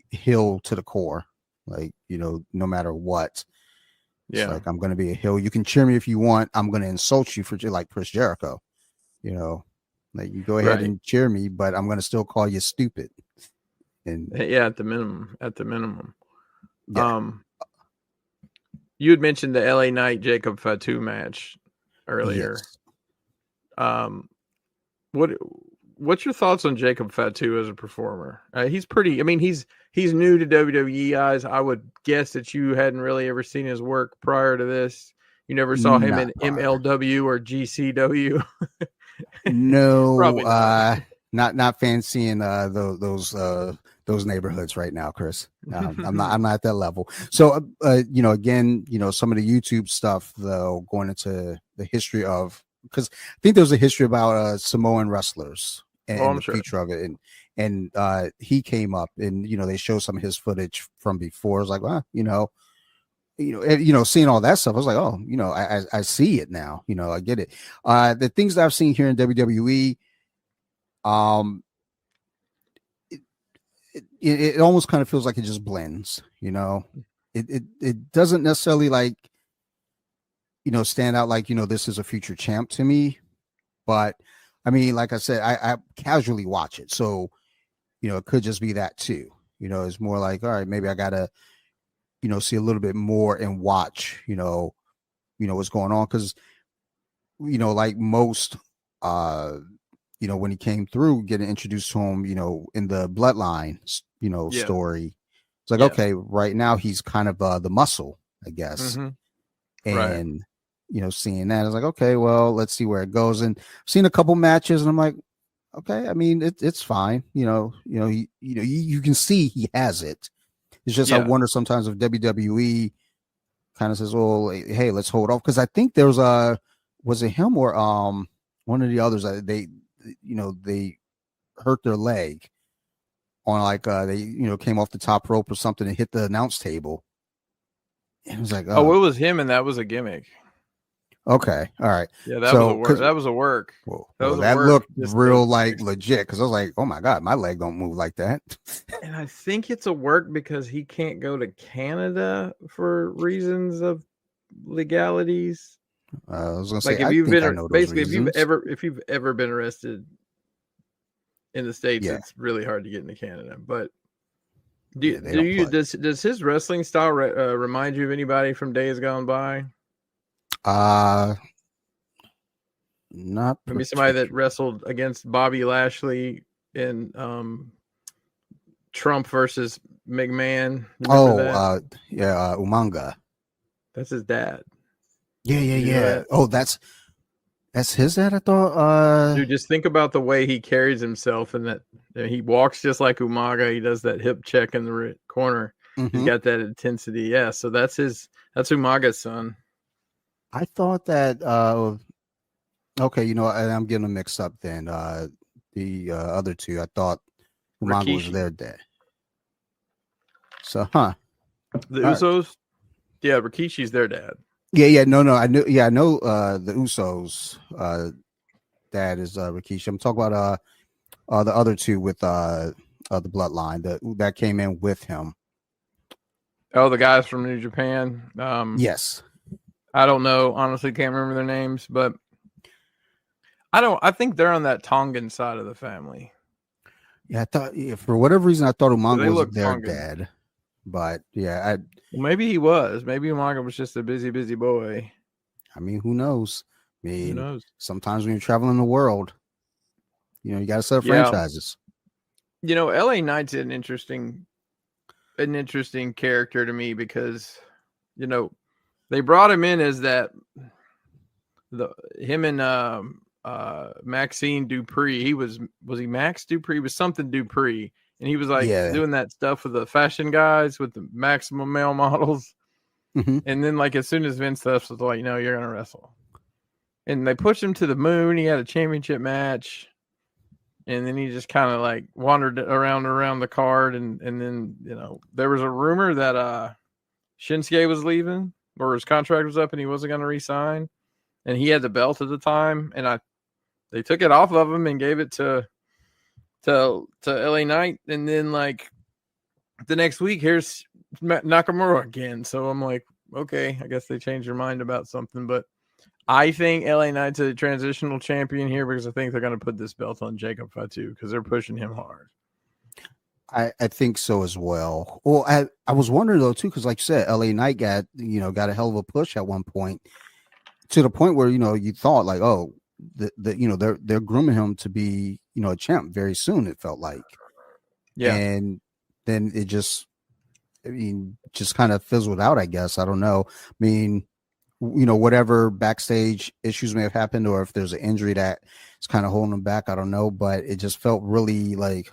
heel to the core, like no matter what. It's like, I'm going to be a heel. You can cheer me if you want. I'm going to insult you for, like Chris Jericho. Like, you go ahead and cheer me, but I'm going to still call you stupid. And at the minimum. Yeah. You had mentioned the LA Knight Jacob Fatu match earlier. Yes. What's your thoughts on Jacob Fatu as a performer? He's pretty. I mean, he's new to WWE eyes. I would guess that you hadn't really ever seen his work prior to this. You never saw him in MLW or GCW. No, not fancying those those neighborhoods right now, Kris. I'm not at that level. So, again, some of the YouTube stuff though, going into the history of, because I think there's a history about Samoan wrestlers and the future of it, and he came up, and they show some of his footage from before. It's like, well, seeing all that stuff, I was like, oh, I see it now. I get it. The things that I've seen here in WWE, it almost kind of feels like it just blends. It doesn't necessarily like stand out like this is a future champ to me, but I mean, like I said, I casually watch it, so it could just be that too. It's more like, all right, maybe I gotta see a little bit more and watch what's going on, because like most when he came through, getting introduced to him in the bloodline story, it's like, okay, right now he's kind of the muscle, I guess. And seeing that, I was like, okay, well, let's see where it goes. And I've seen a couple matches, and I'm like, okay, I mean, it's fine. You can see he has it. It's just I wonder sometimes if WWE kind of says, well, hey, let's hold off, because I think there was it him or one of the others that they hurt their leg on, like they came off the top rope or something and hit the announce table. And it was like, oh, it was him, and that was a gimmick. Okay, all right. Yeah, that was a work. That was a work. That looked real like legit, because I was like, oh my god, my leg don't move like that. And I think it's a work because he can't go to Canada for reasons of legalities. I was gonna say, like, if you've ever been arrested in the States, it's really hard to get into Canada. But does his wrestling style remind you of anybody from days gone by? Not maybe somebody that wrestled against Bobby Lashley in Trump versus McMahon. Umanga. That's his dad. Yeah. Oh, that's his dad, I thought. Dude, just think about the way he carries himself, and that he walks just like Umaga. He does that hip check in the corner. He's got that intensity. Yeah, so that's Umaga's son. I thought that okay, I'm getting them mixed up then. The other two, I thought Umaga was their dad. So, The Usos? Right. Yeah, Rikishi's their dad. Yeah, no, I know the Usos dad is Rikishi. I'm talking about the other two with the bloodline that came in with him. Oh, the guys from New Japan. Yes. I don't know. Honestly, can't remember their names, but I think they're on that Tongan side of the family. Yeah, I thought for whatever reason I thought Umaga was their dad, but well, maybe he was. Maybe Umaga was just a busy boy. I mean, who knows? I mean, who knows? Sometimes when you're traveling the world, you got to set up franchises. LA Knight's an interesting character to me, because they brought him in as that him and Maxine Dupree. Was he Max Dupree? He was something Dupree, and he was like doing that stuff with the fashion guys, with the maximum male models. And then, like, as soon as Vince was like, no, you're gonna wrestle, and they pushed him to the moon. He had a championship match, and then he just kind of like wandered around the card, and then there was a rumor that Shinsuke was leaving, or his contract was up and he wasn't going to re-sign, and he had the belt at the time, and they took it off of him and gave it to LA Knight, and then like the next week here's Nakamura again. So I'm like, okay, I guess they changed their mind about something, but I think LA Knight's a transitional champion here, because I think they're going to put this belt on Jacob Fatu, because they're pushing him hard. I think so as well. Well, I was wondering though too, because like you said, LA Knight got a hell of a push at one point, to the point where you thought like, oh, they're grooming him to be a champ very soon. It felt like, and then it just kind of fizzled out, I guess. I don't know. I mean, whatever backstage issues may have happened, or if there's an injury that is kind of holding him back, I don't know. But it just felt really like,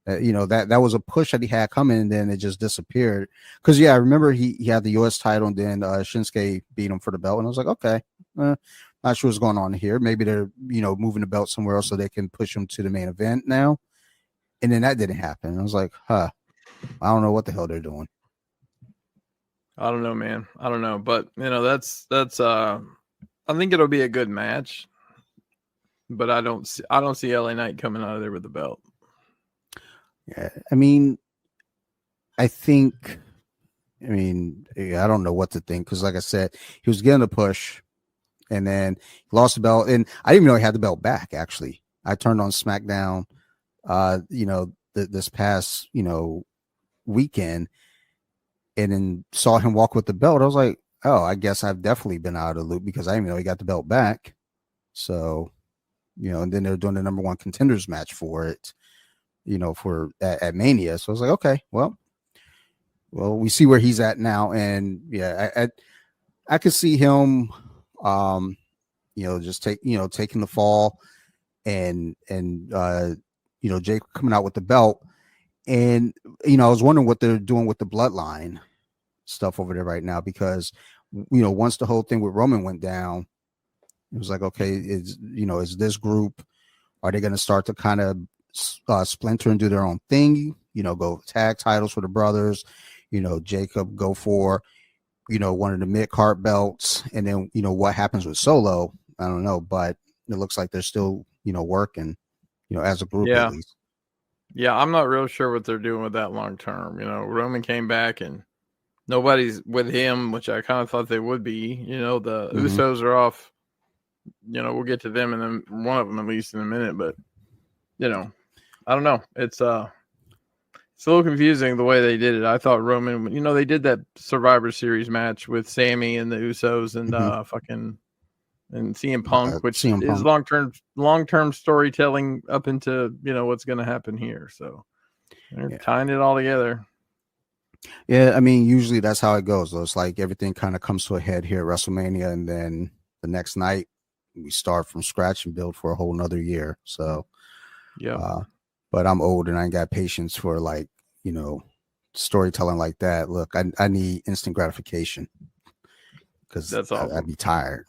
That was a push that he had coming, and then it just disappeared. Because I remember he had the U.S. title, and then Shinsuke beat him for the belt, and I was like, okay, not sure what's going on here. Maybe they're moving the belt somewhere else so they can push him to the main event now. And then that didn't happen. I was like, I don't know what the hell they're doing. I don't know, man. I don't know, but that's I think it'll be a good match, but I don't see LA Knight coming out of there with the belt. Yeah, I mean, I don't know what to think, because like I said, he was getting a push, and then he lost the belt, and I didn't even know he had the belt back. Actually, I turned on SmackDown, this past weekend, and then saw him walk with the belt. I was like, oh, I guess I've definitely been out of the loop, because I didn't know he got the belt back. So, and then they're doing the number one contenders match for it, for at Mania. So I was like, okay, well, we see where he's at now. And I could see him, just taking the fall, and Jake coming out with the belt. And, I was wondering what they're doing with the bloodline stuff over there right now, because, once the whole thing with Roman went down, it was like, okay, is this group, are they going to start to kind of splinter and do their own thing? Go tag titles for the brothers, Jacob go for, one of the mid-card belts. And then, what happens with Solo, I don't know, but it looks like they're still, working, as a group at least. Yeah, I'm not real sure what they're doing with that long term. Roman came back and nobody's with him, which I kind of thought they would be. The Usos are off. We'll get to them, and then one of them at least in a minute. But I don't know. It's a little confusing the way they did it. I thought Roman, they did that Survivor Series match with Sammy and the Usos and and CM Punk, which is long-term storytelling up into, what's going to happen here. So they're tying it all together. Yeah, I mean, usually that's how it goes. Though. It's like everything kind of comes to a head here at WrestleMania, and then the next night we start from scratch and build for a whole nother year. So, but I'm old and I ain't got patience for storytelling like that. Look, I need instant gratification, because that's awesome. I'd be tired.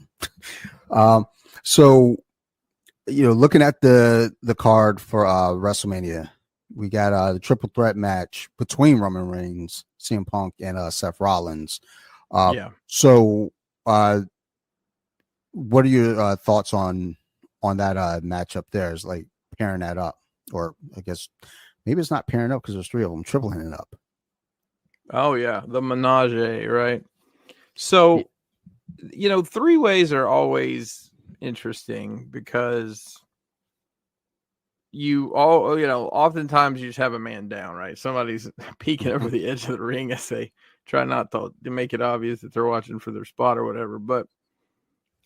So, looking at the card for WrestleMania, we got the triple threat match between Roman Reigns, CM Punk, and Seth Rollins. So, what are your thoughts on that match up there? Is like pairing that up, or I guess maybe it's not pairing up because there's three of them, tripling it up. Oh yeah, the menage, right? So, three ways are always interesting, because oftentimes you just have a man down, right? Somebody's peeking over the edge of the ring as they try not to make it obvious that they're watching for their spot or whatever. But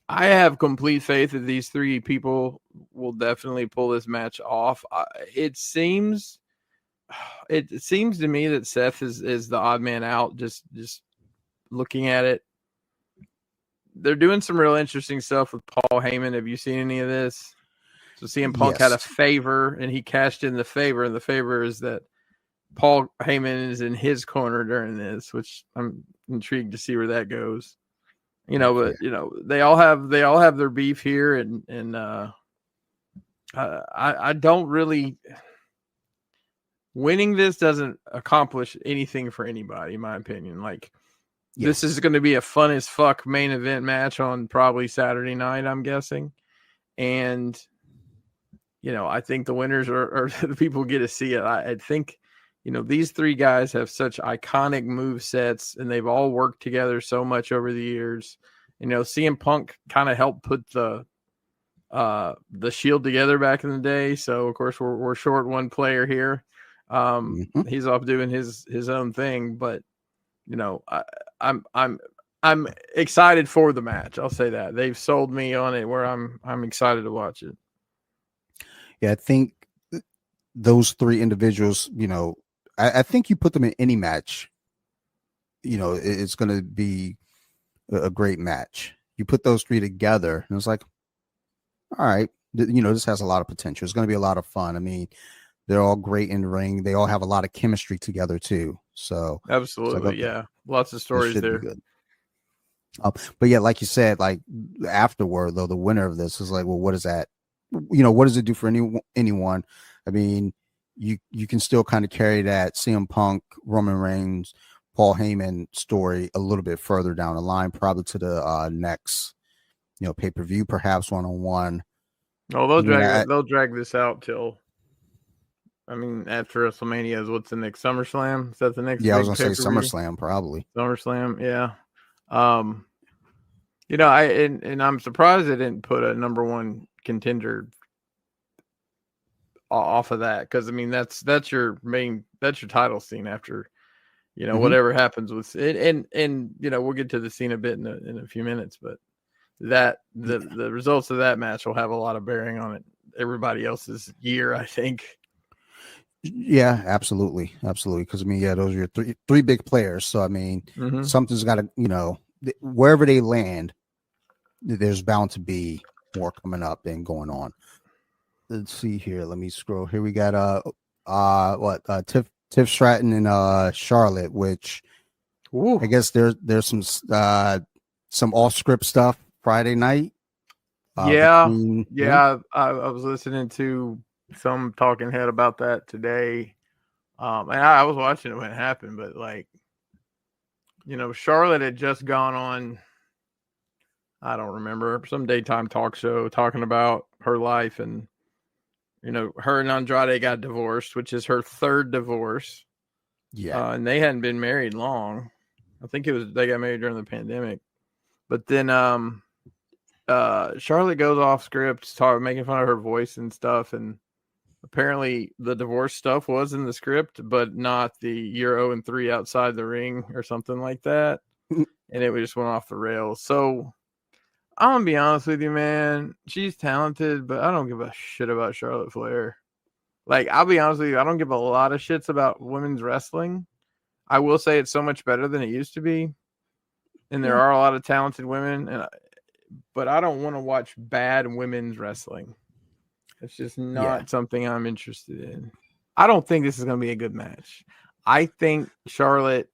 I have complete faith that these three people will definitely pull this match off. It seems to me that Seth is the odd man out. Just looking at it, they're doing some real interesting stuff with Paul Heyman. Have you seen any of this? So CM Punk had a favor, and he cashed in the favor, and the favor is that Paul Heyman is in his corner during this, which I'm intrigued to see where that goes. But they all have their beef here, and I don't really. Winning this doesn't accomplish anything for anybody, in my opinion. This is going to be a fun as fuck main event match on probably Saturday night, I'm guessing. And, I think the winners are the people who get to see it. I think, these three guys have such iconic move sets, and they've all worked together so much over the years. CM Punk kind of helped put the Shield together back in the day. So, of course, we're short one player here. He's off doing his own thing, but I'm excited for the match. I'll say that they've sold me on it, where I'm excited to watch it. Yeah, I think those three individuals, I think you put them in any match, it's going to be a great match. You put those three together, and it's like, all right, this has a lot of potential. It's going to be a lot of fun. I mean, They're all great in the ring. They all have a lot of chemistry together too. So absolutely, yeah, lots of stories there. Be good. But yeah, like you said, like afterward though, the winner of this is like, well, what is that? What does it do for anyone? I mean, you can still kind of carry that CM Punk, Roman Reigns, Paul Heyman story a little bit further down the line, probably to the next, pay-per-view, perhaps one-on-one. Oh, they'll drag this out till, I mean, after WrestleMania is what's the next SummerSlam? Is that the next? Yeah, I was gonna say SummerSlam, probably. SummerSlam, yeah. I'm surprised they didn't put a number one contender off of that, because I mean that's your title scene after whatever happens with it, and we'll get to the scene a bit in a few minutes, but that the results of that match will have a lot of bearing on everybody else's year, I think. Yeah, absolutely, because I mean, yeah, those are your three big players, so I mean, something's got to, wherever they land, there's bound to be more coming up and going on. Let's see here. Let me scroll. Here we got Tiff Stratton and Charlotte, which I guess there's some off script stuff Friday night. I was listening to some talking head about that today. And I was watching it when it happened, but Charlotte had just gone on, I don't remember, some daytime talk show talking about her life, and her and Andrade got divorced, which is her third divorce. Yeah. And they hadn't been married long. I think they got married during the pandemic. But then Charlotte goes off script, making fun of her voice and stuff, and apparently the divorce stuff was in the script, but not the you're 0-3 outside the ring or something like that. And it just went off the rails. So I'm going to be honest with you, man. She's talented, but I don't give a shit about Charlotte Flair. I'll be honest with you. I don't give a lot of shits about women's wrestling. I will say it's so much better than it used to be. And there are a lot of talented women, but I don't want to watch bad women's wrestling. It's just not something I'm interested in. I don't think this is going to be a good match. I think Charlotte,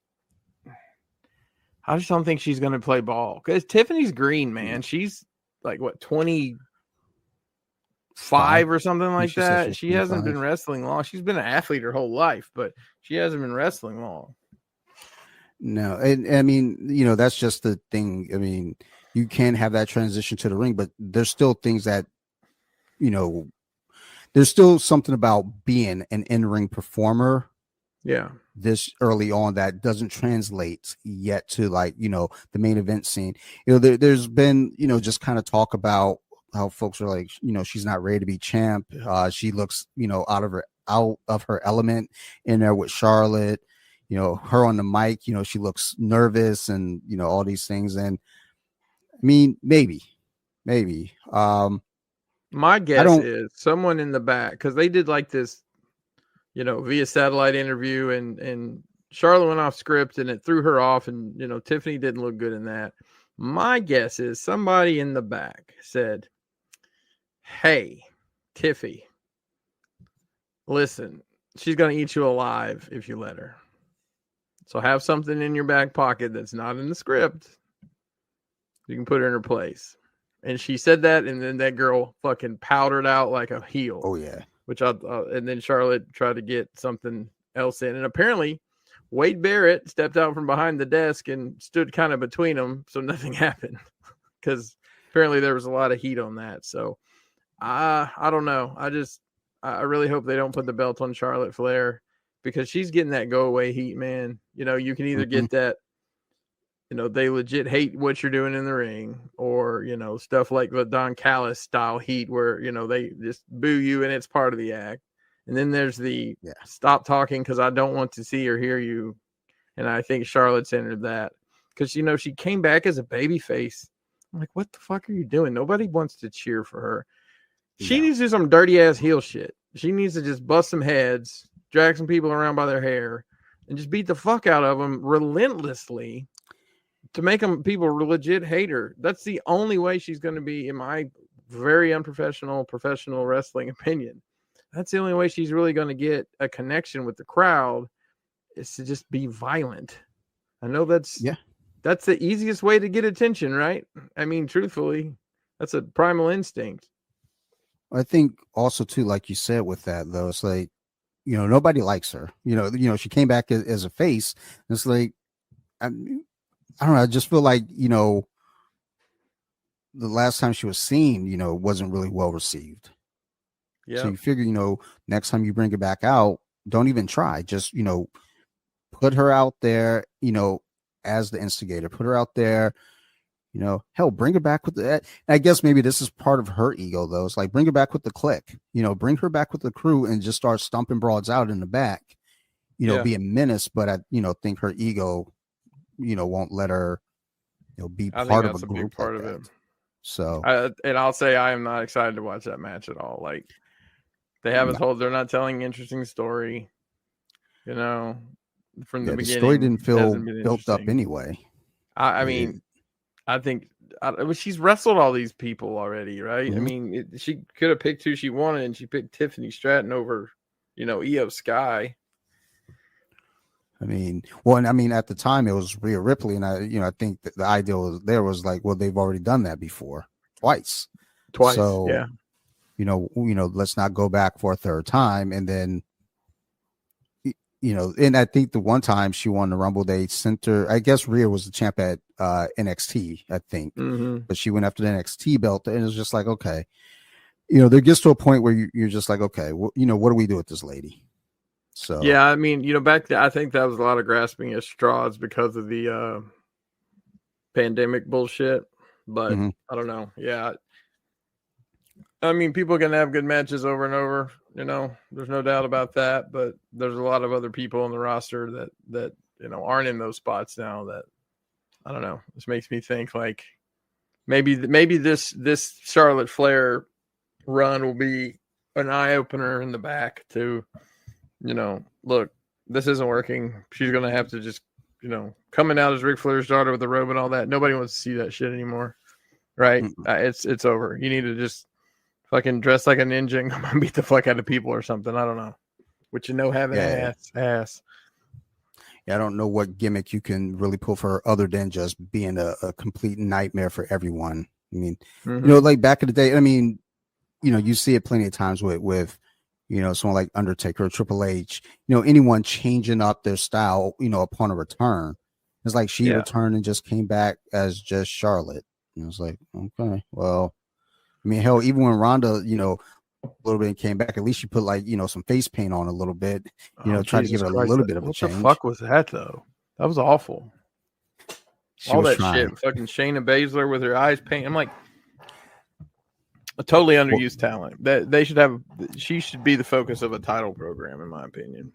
I just don't think she's going to play ball, because Tiffany's green, man. She's 25 or something like that. She hasn't been wrestling long. She's been an athlete her whole life, but she hasn't been wrestling long. No, and I mean, that's just the thing. I mean, you can have that transition to the ring, but there's still things that, there's still something about being an in-ring performer. Yeah. This early on that doesn't translate yet to the main event scene. There's been, just kind of talk about how folks are like, she's not ready to be champ. She looks, out of her element in there with Charlotte. Her on the mic, she looks nervous and, all these things. And I mean, maybe. My guess is someone in the back, because they did this, via satellite interview, and Charlotte went off script and it threw her off, and, Tiffany didn't look good in that. My guess is somebody in the back said, "Hey, Tiffy, listen, she's going to eat you alive if you let her. So have something in your back pocket that's not in the script. You can put her in her place." And she said that, and then that girl fucking powdered out like a heel. Oh, yeah. And then Charlotte tried to get something else in. And apparently, Wade Barrett stepped out from behind the desk and stood kind of between them, so nothing happened. Because apparently there was a lot of heat on that. So, I don't know. I really hope they don't put the belt on Charlotte Flair, because she's getting that go-away heat, man. You can either get that, they legit hate what you're doing in the ring, or, stuff like the Don Callis style heat where, they just boo you and it's part of the act. And then there's the stop talking because I don't want to see or hear you. And I think Charlotte's entered that because, she came back as a baby face. I'm like, what the fuck are you doing? Nobody wants to cheer for her. She needs to do some dirty ass heel shit. She needs to just bust some heads, drag some people around by their hair, and just beat the fuck out of them relentlessly to make them people legit hate her. That's the only way she's going to be, in my very unprofessional, professional wrestling opinion. that's the only way she's really going to get a connection with the crowd, is to just be violent. I know that's the easiest way to get attention, right? I mean, truthfully, that's a primal instinct. I think also too, like you said with that though, it's like, nobody likes her. She came back as a face. It's like, I don't know. I just feel like, the last time she was seen, wasn't really well received. Yeah. So you figure, next time you bring her back out, don't even try. Just, put her out there, as the instigator. Put her out there. Hell, bring her back with that. I guess maybe this is part of her ego, though. It's like, bring her back with the clique. Bring her back with the crew and just start stomping broads out in the back. Be a menace, but I, think her ego, won't let her, be part of a group. Big part of it. So, and I'll say I am not excited to watch that match at all. Like, they haven't told, they're not telling an interesting story. From the beginning. The story didn't feel built up anyway. I mean, I think she's wrestled all these people already, right? Mm-hmm. I mean, she could have picked who she wanted, and she picked Tiffany Stratton over, IYO SKY. I mean, at the time it was Rhea Ripley, and I think that the idea was like, well, they've already done that before, twice. So, yeah. Let's not go back for a third time, and then. And I think the one time she won the Rumble, they sent her. I guess Rhea was the champ at NXT, I think, but she went after the NXT belt, and it was just like, okay, there gets to a point where you're just like, okay, what do we do with this lady? So yeah, I mean, back then I think that was a lot of grasping at straws because of the pandemic bullshit, but I don't know. Yeah, I mean, people can have good matches over and over. There's no doubt about that. But there's a lot of other people on the roster that aren't in those spots now. That I don't know. This makes me think like maybe this Charlotte Flair run will be an eye opener in the back to, look, this isn't working. She's gonna have to just, coming out as Ric Flair's daughter with the robe and all that. Nobody wants to see that shit anymore, right? It's over. You need to just fucking dress like a ninja and come and beat the fuck out of people or something. I don't know. Which having ass. Yeah, I don't know what gimmick you can really pull for her other than just being a complete nightmare for everyone. I mean, like back in the day, I mean, you see it plenty of times with someone like Undertaker or Triple H, anyone changing up their style, upon a return. It's like she returned and just came back as just Charlotte. And it was like, okay, well, I mean, hell, even when Ronda, a little bit came back, at least she put like, some face paint on a little bit, try to give it a little bit of a change. What the fuck was that though? That was awful. All that shit. Fucking Shayna Baszler with her eyes painted. I'm like, a totally underused talent. That she should be the focus of a title program, in my opinion.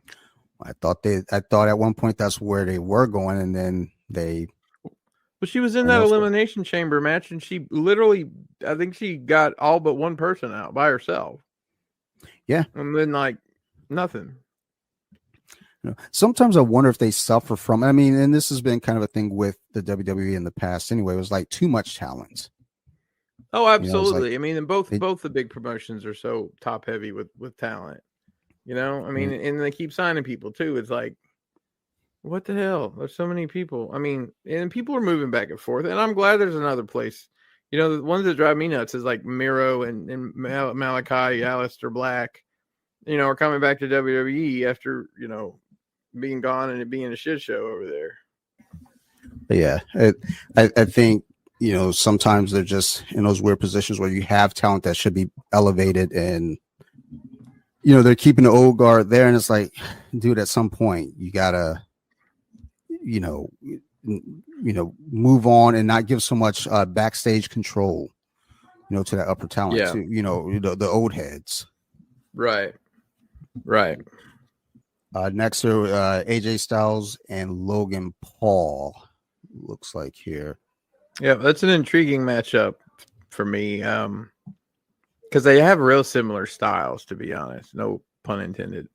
I thought at one point that's where they were going, and then they. But she was in that Elimination Chamber match, and she literally, I think she got all but one person out by herself. Yeah. And then, like, nothing. Sometimes I wonder if they suffer from, I mean, and this has been kind of a thing with the WWE in the past anyway, it was like too much talent. Oh, absolutely. I mean, and both the big promotions are so top heavy with talent. I mean, and they keep signing people too. It's like, what the hell? There's so many people. I mean, and people are moving back and forth. And I'm glad there's another place. The ones that drive me nuts is like Miro and Malachi, Aleister Black, are coming back to WWE after, being gone and it being a shit show over there. But yeah, I think, sometimes they're just in those weird positions where you have talent that should be elevated and, they're keeping the old guard there. And it's like, dude, at some point you gotta, move on and not give so much backstage control, to that upper talent, to, the old heads. Right. Next are AJ Styles and Logan Paul, looks like here. Yeah, that's an intriguing matchup for me. Because they have real similar styles, to be honest. No pun intended.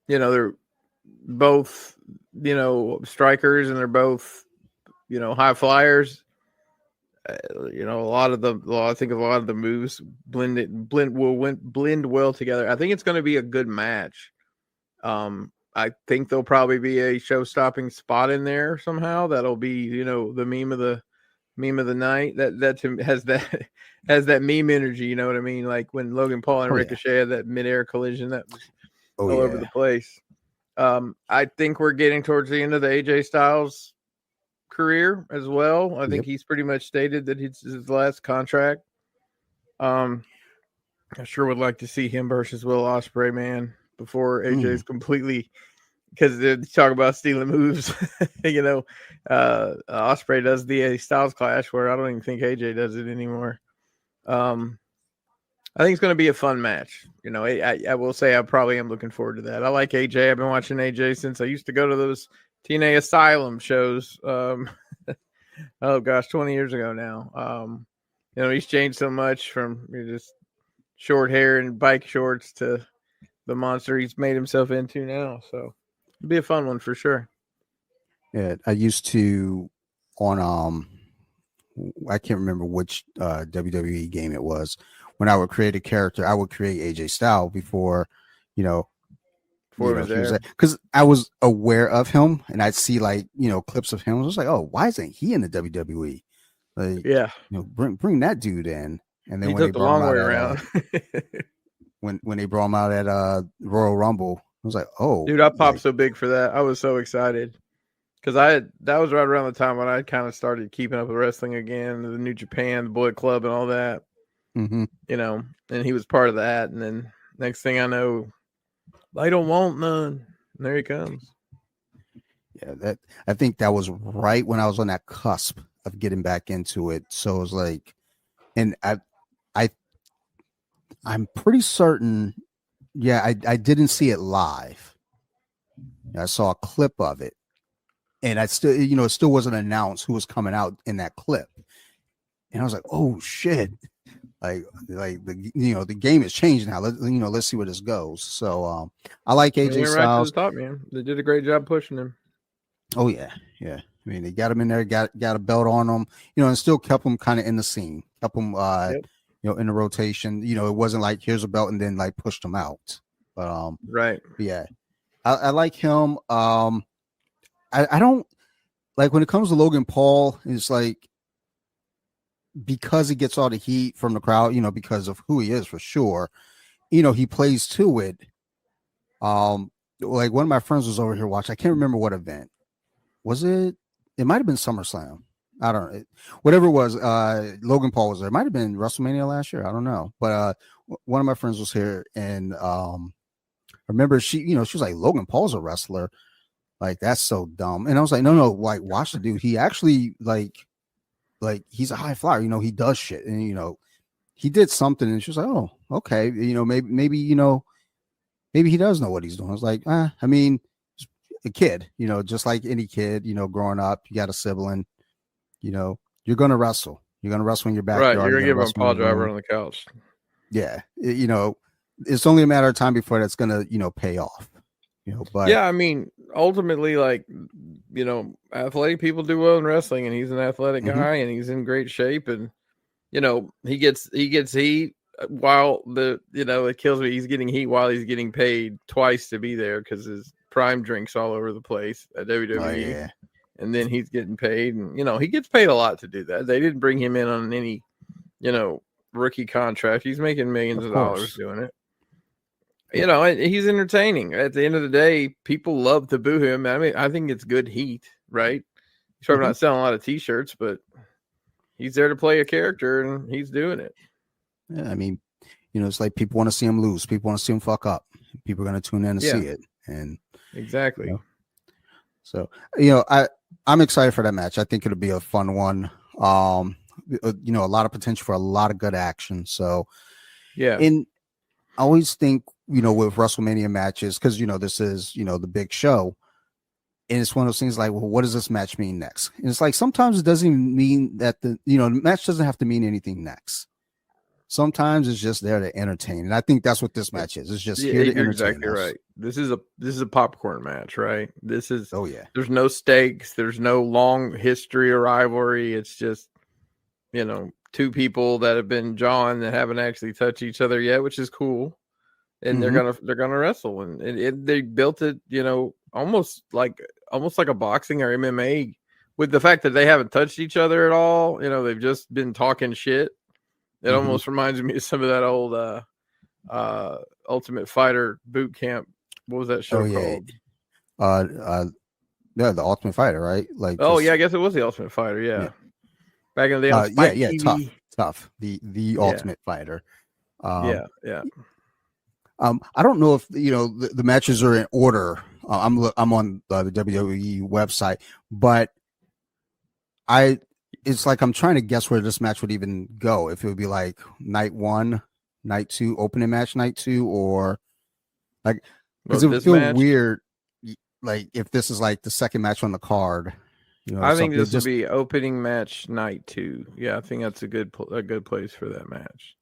They're both, strikers, and they're both, high flyers. I think a lot of the moves blend well together. I think it's going to be a good match. I think there'll probably be a show-stopping spot in there somehow. That'll be, the meme of the night. That has that meme energy. You know what I mean? Like when Logan Paul and Ricochet had that midair collision that was all over the place. I think we're getting towards the end of the AJ Styles career as well. I think he's pretty much stated that it's his last contract. I sure would like to see him versus Will Ospreay, man, before AJ's completely, because they talk about stealing moves. Ospreay does the Styles Clash where I don't even think AJ does it anymore. I think it's going to be a fun match. I will say I probably am looking forward to that. I like AJ. I've been watching AJ since I used to go to those TNA Asylum shows. 20 years ago now. He's changed so much from just short hair and bike shorts to the monster he's made himself into now. So it'll be a fun one for sure. Yeah, I used to on I can't remember which WWE game it was. When I would create a character, I would create AJ Styles before he was there, because I was aware of him and I'd see clips of him. I was like, oh, why isn't he in the WWE? Bring that dude in. And then he when took the long way around, when they brought him out at Royal Rumble, I was like, oh, dude, I popped so big for that. I was so excited because that was right around the time when I kind of started keeping up with wrestling again, the New Japan, the Bullet Club, and all that. And he was part of that. And then next thing I know, they don't want none. And there he comes. Yeah, I think that was right when I was on that cusp of getting back into it. So it was like, and I'm pretty certain. Yeah, I didn't see it live. I saw a clip of it, and it still wasn't announced who was coming out in that clip. And I was like, oh shit. Like the game has changed now. Let's see where this goes. So I like AJ Styles. Right to the top, man. They did a great job pushing him. Oh yeah. I mean, they got him in there, got a belt on him, and still kept him kind of in the scene, kept him in the rotation. It wasn't like here's a belt and then pushed him out. But right. Yeah. I like him. I don't like when it comes to Logan Paul, it's like, because he gets all the heat from the crowd, because of who he is for sure, he plays to it. Like one of my friends was over here watching. I can't remember what event was it. It might have been SummerSlam. I don't know. Whatever it was, Logan Paul was there. It might have been WrestleMania last year. I don't know. But one of my friends was here, and I remember she was like, Logan Paul's a wrestler. Like, that's so dumb. And I was like, no, watch the dude. He actually like he's a high flyer, he does shit. And, he did something and she was like, oh, okay. Maybe he does know what he's doing. I was like, I mean, a kid, just like any kid, growing up, you got a sibling, you're going to wrestle. You're going to wrestle in your backyard. Right. You're going to give him a pile driver on the couch. Yeah. It's only a matter of time before that's going to, pay off. But yeah, I mean, ultimately, athletic people do well in wrestling, and he's an athletic guy, and he's in great shape, and he gets heat while it kills me. He's getting heat while he's getting paid twice to be there because his prime drinks all over the place at WWE, and then he's getting paid, and he gets paid a lot to do that. They didn't bring him in on any rookie contract. He's making millions of dollars doing it. He's entertaining. At the end of the day, people love to boo him. I mean, I think it's good heat, right? He's probably not selling a lot of T-shirts, but he's there to play a character, and he's doing it. Yeah, I mean, it's like people want to see him lose. People want to see him fuck up. People are going to tune in to see it. And exactly. So, I'm excited for that match. I think it'll be a fun one. A lot of potential for a lot of good action. So, yeah. And I always think, with WrestleMania matches, because, this is, the big show. And it's one of those things like, well, what does this match mean next? And it's like, sometimes it doesn't even mean that the match doesn't have to mean anything next. Sometimes it's just there to entertain. And I think that's what this match is. It's just here to entertain. Exactly right. This is a popcorn match, right? This is, oh yeah. There's no stakes. There's no long history or rivalry. It's just, two people that have been jawing that haven't actually touched each other yet, which is cool. And they're gonna wrestle, and they built it, almost like a boxing or MMA, with the fact that they haven't touched each other at all. They've just been talking shit. It almost reminds me of some of that old Ultimate Fighter boot camp. What was that show called? Yeah, the Ultimate Fighter, right? I guess it was the Ultimate Fighter. Yeah. Back in the day on Spike TV. Tough. The Ultimate Fighter. Yeah. I don't know if the matches are in order. I'm on the WWE website, but it's like I'm trying to guess where this match would even go. If it would be like night 1, night 2, opening match night 2, or like, because it would feel weird. Like if this is like the second match on the card. I think this would be opening match night 2. Yeah, I think that's a good place for that match.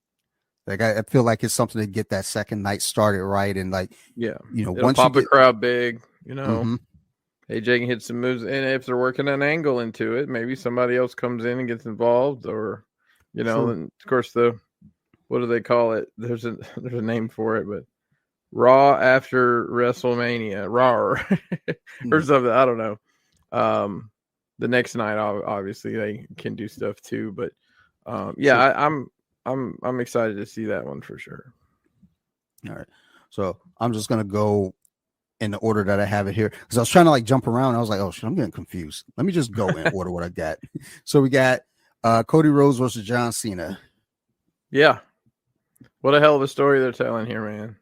Like I feel like it's something to get that second night started right, and like once pop the crowd big, AJ can hit some moves, and if they're working an angle into it, maybe somebody else comes in and gets involved, or and of course what do they call it? There's a name for it, but Raw after WrestleMania, Raw or something. I don't know. The next night, obviously they can do stuff too, but I'm excited to see that one for sure. All right. So I'm just going to go in the order that I have it here, because I was trying to like jump around. I was like, oh shit, I'm getting confused. Let me just go in order what I got. So we got Cody Rhodes versus John Cena. Yeah. What a hell of a story they're telling here, man.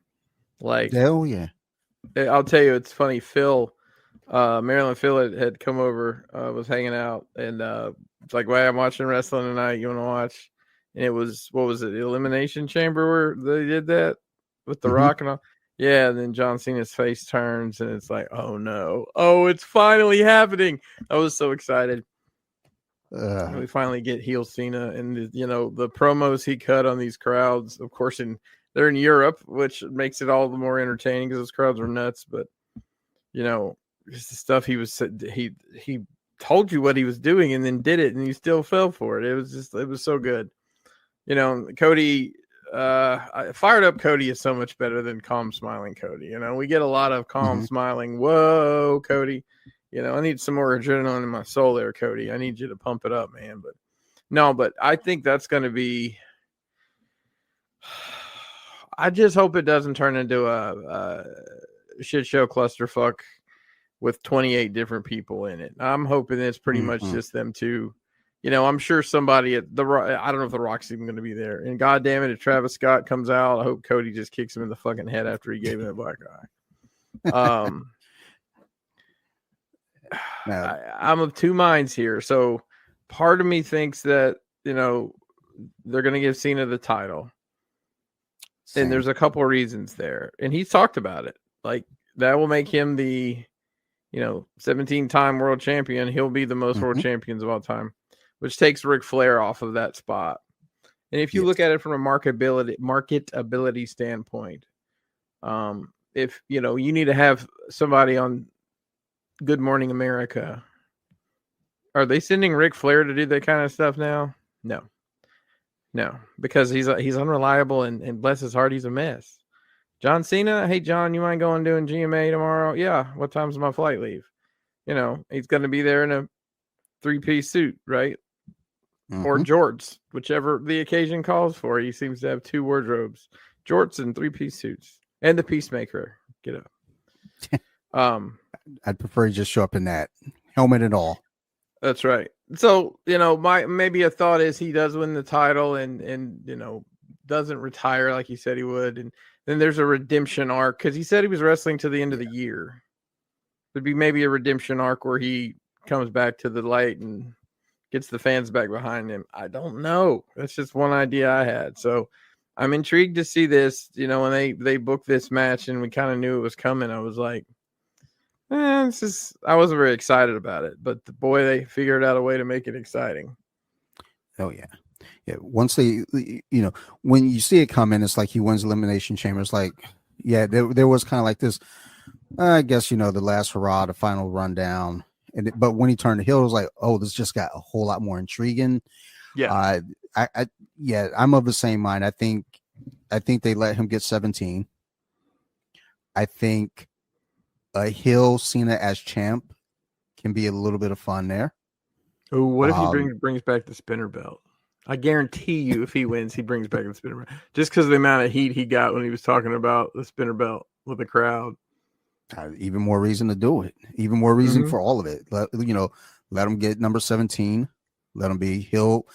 Like, hell yeah. I'll tell you, it's funny. Maryland Phil had come over, was hanging out, and it's like, well, I'm watching wrestling tonight. You want to watch? And it was, what was it, the Elimination Chamber where they did that with The Rock and all? Yeah, and then John Cena's face turns, and it's like, oh no. Oh, it's finally happening. I was so excited. We finally get heel Cena, and the promos he cut on these crowds, of course, they're in Europe, which makes it all the more entertaining because those crowds are nuts. But, just the stuff he told you what he was doing and then did it, and you still fell for it. It was so good. Cody, fired up Cody is so much better than calm smiling Cody. We get a lot of calm smiling. Whoa, Cody. I need some more adrenaline in my soul there, Cody. I need you to pump it up, man. But I think that's going to be, I just hope it doesn't turn into a shit show clusterfuck with 28 different people in it. I'm hoping it's pretty much just them two. I'm sure somebody at I don't know if The Rock's even going to be there. And God damn it, if Travis Scott comes out, I hope Cody just kicks him in the fucking head after he gave him a black eye. I'm of two minds here. So part of me thinks that, they're going to give Cena the title. Same. And there's a couple of reasons there. And he's talked about it. Like, that will make him the, 17-time world champion. He'll be the most world champions of all time, which takes Ric Flair off of that spot. And if you look at it from a marketability standpoint, if, you need to have somebody on Good Morning America, are they sending Ric Flair to do that kind of stuff now? No, because he's unreliable and bless his heart, he's a mess. John Cena, hey John, you mind going doing GMA tomorrow? Yeah. What time's my flight leave? He's going to be there in a 3-piece suit, right? Or jorts, whichever the occasion calls for. He seems to have 2 wardrobes, jorts and 3-piece suits, and the Peacemaker. Get up. I'd prefer you just show up in that helmet and all. That's right. So, maybe a thought is he does win the title and doesn't retire like he said he would. And then there's a redemption arc because he said he was wrestling to the end of the year. There'd be maybe a redemption arc where he comes back to the light and gets the fans back behind him. I don't know. That's just one idea I had. So I'm intrigued to see this. When they booked this match and we kind of knew it was coming, I was like, I wasn't very excited about it, but boy, they figured out a way to make it exciting. Oh yeah. Yeah. Once they, when you see it coming, it's like he wins Elimination Chamber. It's like, yeah, there was kind of like this, I guess, the last hurrah, the final rundown. But when he turned the heel, it was like, oh, this just got a whole lot more intriguing. Yeah. Yeah, I'm of the same mind. I think they let him get 17. I think a heel Cena as champ can be a little bit of fun there. Oh, what if he brings back the spinner belt? I guarantee you, if he wins, he brings back the spinner belt. Just because of the amount of heat he got when he was talking about the spinner belt with the crowd. Even more reason to do it. Even more reason for all of it. Let him get number 17. Let him be heel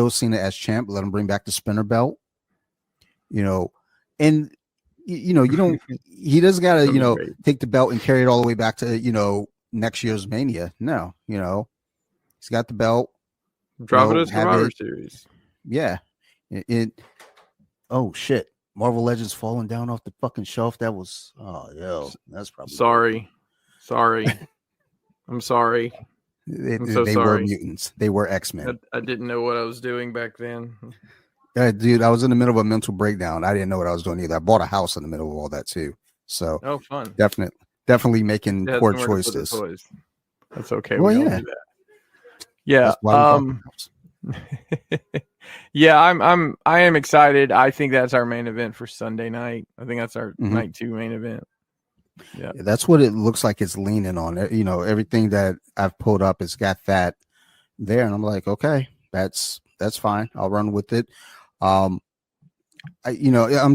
Cena as champ. Let him bring back the spinner belt. And you don't. He doesn't got to take the belt and carry it all the way back to next year's Mania. No, he's got the belt. Drop it as Survivor Series. Yeah. Oh shit. Marvel Legends falling down off the fucking shelf. That was that's probably sorry. I'm sorry. They were mutants. They were X-Men. I didn't know what I was doing back then. Dude, I was in the middle of a mental breakdown. I didn't know what I was doing either. I bought a house in the middle of all that too. So fun. Definitely making poor choices. That's okay. Well, we don't do that. Yeah. Yeah, I am excited. I think that's our main event for Sunday night. I think that's our night 2 main event. Yeah, that's what it looks like it's leaning on. Everything that I've pulled up has got that there, and I'm like, okay, that's fine. I'll run with it. I'm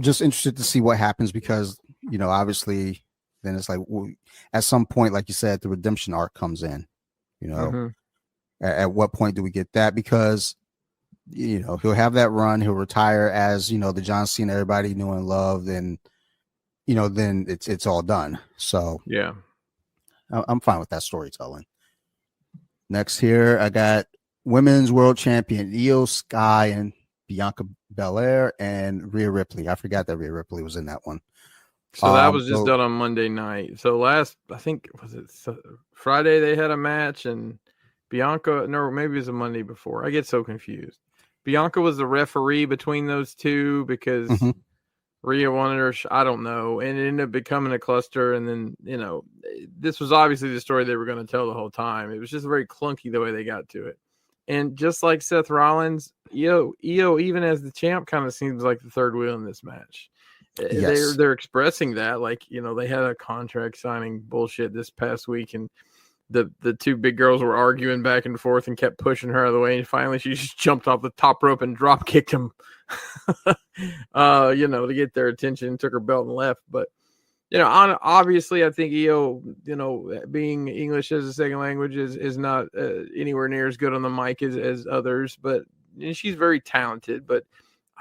just interested to see what happens because obviously, then it's like at some point, like you said, the redemption arc comes in. At what point do we get that? Because he'll have that run, he'll retire as the John Cena everybody knew and loved, and then it's all done. So yeah, I'm fine with that storytelling. Next here, I got Women's World Champion IYO SKY and Bianca Belair and Rhea Ripley. I forgot that Rhea Ripley was in that one. So that was just done on Monday night. So I think was it Friday they had a match and Bianca, no, maybe it was a Monday before. I get so confused. Bianca was the referee between those two because Rhea wanted her. I don't know. And it ended up becoming a cluster. And then, this was obviously the story they were going to tell the whole time. It was just very clunky the way they got to it. And just like Seth Rollins, IYO, even as the champ, kind of seems like the third wheel in this match. Yes. They're expressing that. Like, they had a contract signing bullshit this past week. And the two big girls were arguing back and forth and kept pushing her out of the way. And finally, she just jumped off the top rope and drop kicked him, to get their attention, took her belt and left. But, obviously, I think IYO, being English as a second language is not anywhere near as good on the mic as others. But she's very talented. But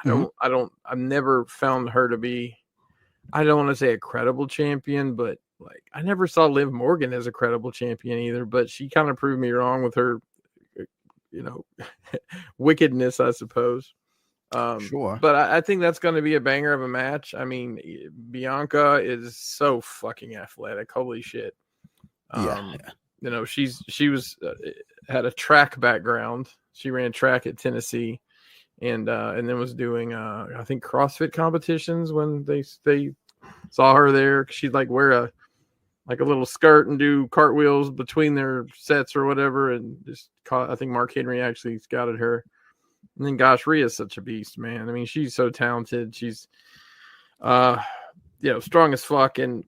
I've never found her to be, I don't want to say a credible champion, but like I never saw Liv Morgan as a credible champion either, but she kind of proved me wrong with her, wickedness, I suppose. Sure. But I think that's going to be a banger of a match. I mean, Bianca is so fucking athletic. Holy shit. She was had a track background. She ran track at Tennessee and then was doing I think CrossFit competitions when they saw her there. She'd like wear a little skirt and do cartwheels between their sets or whatever. And I think Mark Henry actually scouted her. And then gosh, Rhea's such a beast, man. I mean, she's so talented. She's, strong as fuck and,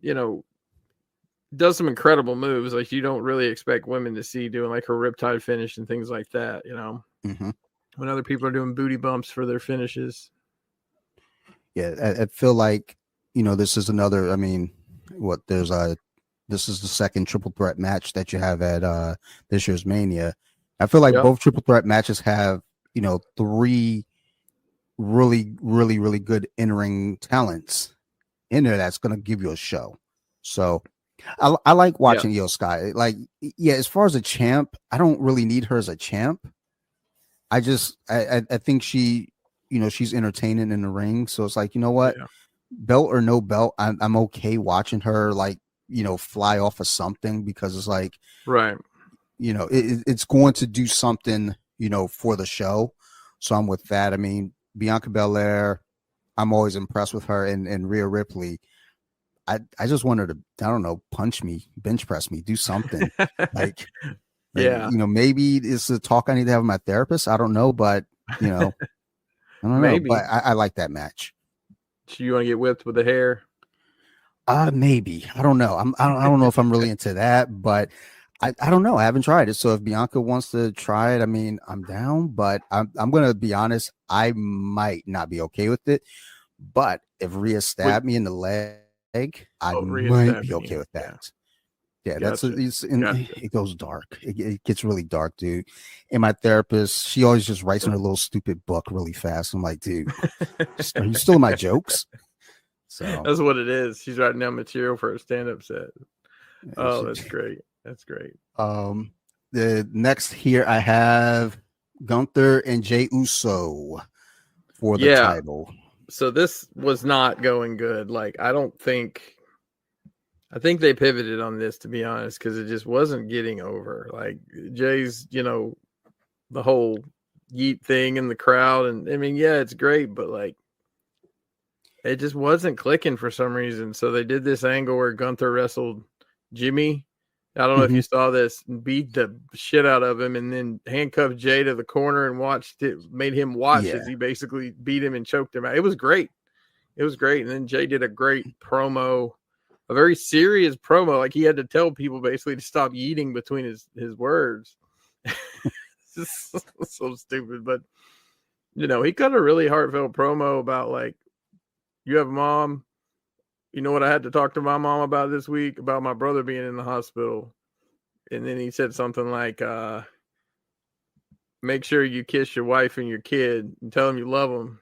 does some incredible moves. Like you don't really expect women to see doing like her riptide finish and things like that, when other people are doing booty bumps for their finishes. Yeah. I feel like, this is another, I mean, this is the second triple threat match that you have at this year's Mania. I feel like both triple threat matches have, three really, really, really good in-ring talents in there that's going to give you a show. So I like watching IYO SKY. Like, as far as a champ, I don't really need her as a champ. I think she, she's entertaining in the ring. So it's like, belt or no belt, I'm okay watching her like, fly off of something because it's like, right. It's going to do something, for the show. So I'm with that. I mean, Bianca Belair, I'm always impressed with her and Rhea Ripley. I just want her to, I don't know, punch me, bench press me, do something like maybe it's a talk I need to have with my therapist. I don't know, but You know, I don't know, Maybe. but I like that match. So you want to get whipped with the hair? Maybe. I don't know. I don't know if I'm really into that, but I don't know. I haven't tried it. So if Bianca wants to try it, I mean, I'm down, but I'm gonna be honest, I might not be okay with it. But if Rhea stabbed me in the leg, I Rhea might be stabbing okay you. with Yeah. that. Yeah, Gotcha. it goes dark. It gets really dark, dude. And my therapist, she always just writes in her little stupid book really fast. I'm like, dude, are you still in my jokes? So that's what it is. She's writing down material for a stand-up set. Oh, that's great. That's great. The next here I have Gunther and Jey Uso for the title. So this was not going good. Like, I think they pivoted on this, to be honest, because it just wasn't getting over. Like, Jay's, the whole yeet thing in the crowd. And I mean, yeah, it's great, but like, it just wasn't clicking for some reason. So they did this angle where Gunther wrestled Jimmy. I don't know if you saw this, beat the shit out of him and then handcuffed Jay to the corner and made him watch as he basically beat him and choked him out. It was great. It was great. And then Jay did a great promo, a very serious promo. Like, he had to tell people basically to stop yeeting between his words. It's so stupid. But, he cut a really heartfelt promo about, like, you have a mom. You know what I had to talk to my mom about this week? About my brother being in the hospital. And then he said something like, make sure you kiss your wife and your kid and tell them you love them,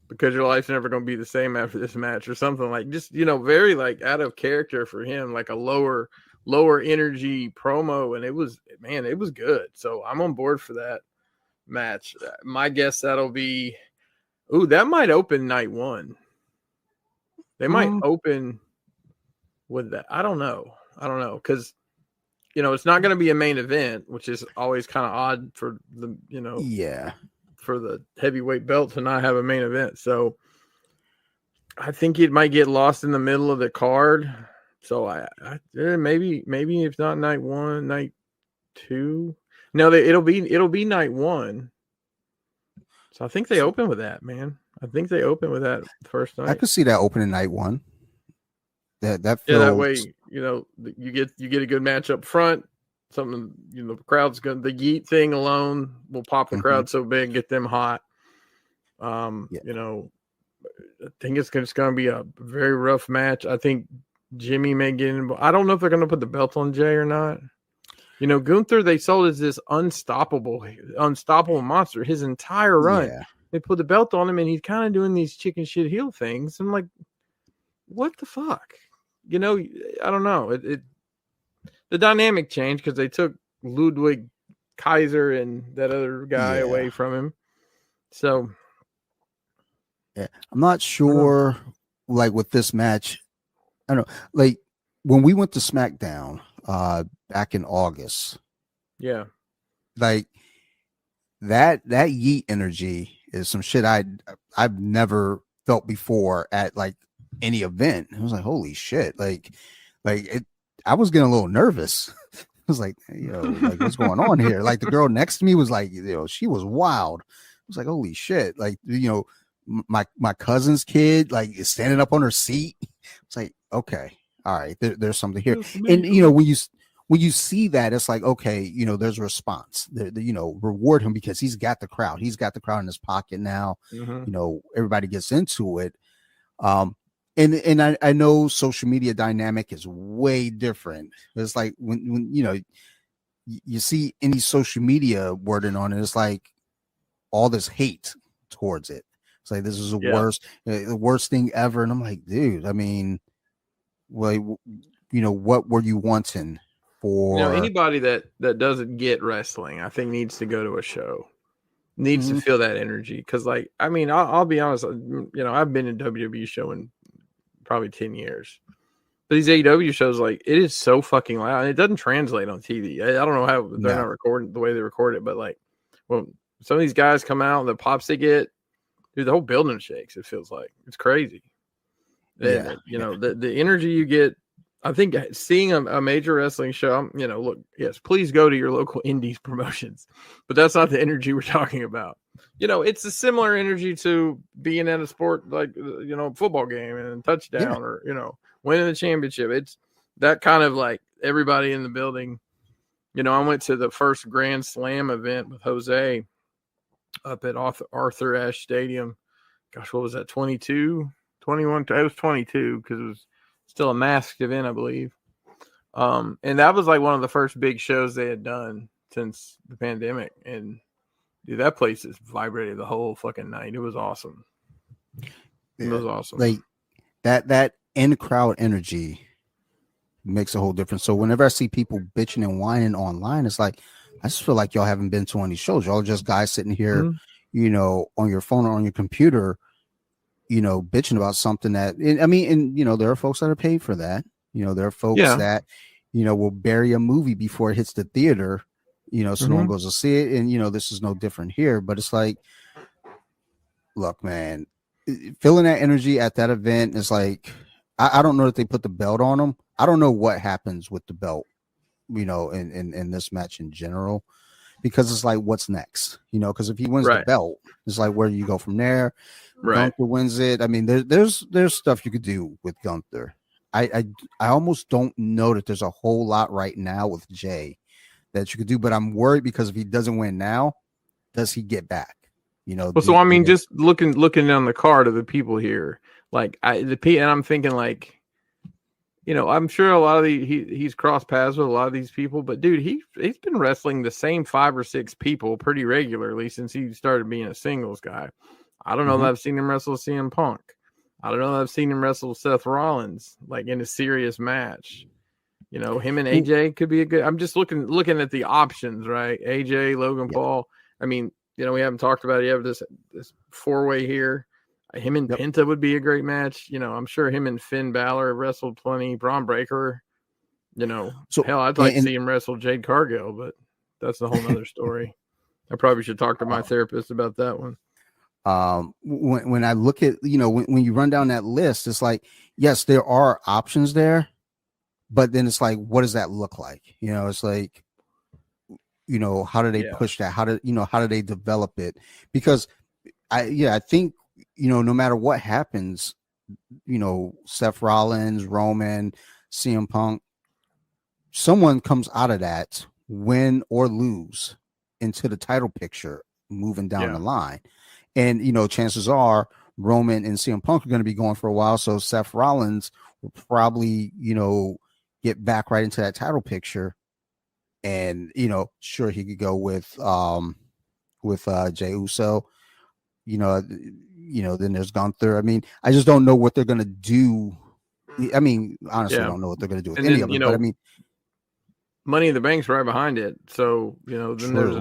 because your life's never going to be the same after this match, or something like, just, very like out of character for him, like a lower energy promo. And it was good. So I'm on board for that match. My guess that'll be, that might open night one. They might open with that. I don't know. Because, it's not going to be a main event, which is always kind of odd for the, for the heavyweight belt to not have a main event. So I think it might get lost in the middle of the card. So maybe if not night one, night two. No, it'll be night one. So I think they open with that, man. I think they open with that first night. I could see that opening night one. That feels... that way, you get a good match up front. Something, the crowd's gonna, the yeet thing alone will pop the crowd so big, get them hot. I think it's just gonna be a very rough match. I think Jimmy may get in. I don't know if they're gonna put the belt on Jay or not. Gunther, they sold as this unstoppable monster his entire run. Yeah. They put the belt on him, and he's kind of doing these chicken shit heel things. I'm like, what the fuck? I don't know. The dynamic changed because they took Ludwig Kaiser and that other guy away from him. So, I'm not sure. Like, with this match, I don't know. Like, when we went to SmackDown back in August, like that yeet energy is some shit I've never felt before at like any event. I was like, holy shit! Like it. I was getting a little nervous. I was like, like, what's going on here? Like, the girl next to me was like, she was wild. I was like, holy shit! Like, my cousin's kid, like, is standing up on her seat. It's like, okay, all right, there's something here. And when you see that, it's like, okay, there's a response. Reward him because he's got the crowd. He's got the crowd in his pocket now. Everybody gets into it. And I know social media dynamic is way different. It's like when you see any social media wording on it, it's like all this hate towards it. It's like, this is the worst thing ever. And I'm like, dude, I mean, well, what were you wanting for? Anybody that doesn't get wrestling, I think, needs to go to a show. Needs to feel that energy. Because, like, I mean, I'll be honest. I've been in WWE showing probably 10 years. But these AEW shows, like, it is so fucking loud. And it doesn't translate on TV. I don't know how they're not recording the way they record it, but, like, when some of these guys come out and the pops they get, dude, the whole building shakes, it feels like. It's crazy. And, the energy you get, I think seeing a major wrestling show, look, yes, please go to your local indies promotions. But that's not the energy we're talking about. it's a similar energy to being at a sport like, football game and touchdown or, winning the championship. It's that kind of like everybody in the building. I went to the first Grand Slam event with Jose up at Arthur Ashe Stadium. Gosh, what was that? 22, 21? It was 22 because it was still a masked event, I believe. And that was like one of the first big shows they had done since the pandemic. And dude, that place just vibrated the whole fucking night. It was awesome. It was awesome. Like that in crowd energy makes a whole difference. So whenever I see people bitching and whining online, it's like, I just feel like y'all haven't been to one of these shows. Y'all just guys sitting here, on your phone or on your computer, bitching about something that, there are folks that are paid for that. There are folks that, will bury a movie before it hits the theater, so no one goes to see it. And, this is no different here, but it's like, look, man, feeling that energy at that event is like, I don't know that they put the belt on him. I don't know what happens with the belt, in this match in general, because it's like, what's next? Because if he wins the belt, it's like, where do you go from there? Gunther wins it. I mean, there's stuff you could do with Gunther. I almost don't know that there's a whole lot right now with Jey that you could do, but I'm worried because if he doesn't win now, does he get back? Just looking down the card of the people here, like and I'm thinking like, I'm sure a lot of he's crossed paths with a lot of these people, but dude, he's been wrestling the same 5 or 6 people pretty regularly since he started being a singles guy. I don't know that I've seen him wrestle CM Punk. I don't know that I've seen him wrestle Seth Rollins like in a serious match. Him and AJ could be a good. I'm just looking at the options, right? AJ, Logan Paul. I mean, we haven't talked about it. You have this 4-way here. Him and Penta would be a great match. I'm sure him and Finn Balor have wrestled plenty. Braun Breaker, so hell, I'd like to see him wrestle Jade Cargill, but that's a whole nother story. I probably should talk to my therapist about that one. When I look at, when you run down that list, it's like, yes, there are options there, but then it's like, what does that look like? It's like, how do they push that? How do they develop it? Because I think, no matter what happens, Seth Rollins, Roman, CM Punk, someone comes out of that, win or lose, into the title picture, moving down the line. And, chances are Roman and CM Punk are going to be going for a while. So Seth Rollins will probably, get back right into that title picture. And, sure, he could go with Jey Uso, then there's Gunther. I mean, I just don't know what they're going to do. I mean, honestly, I don't know what they're going to do with any of it. But I mean, Money in the Bank's right behind it. So, then there's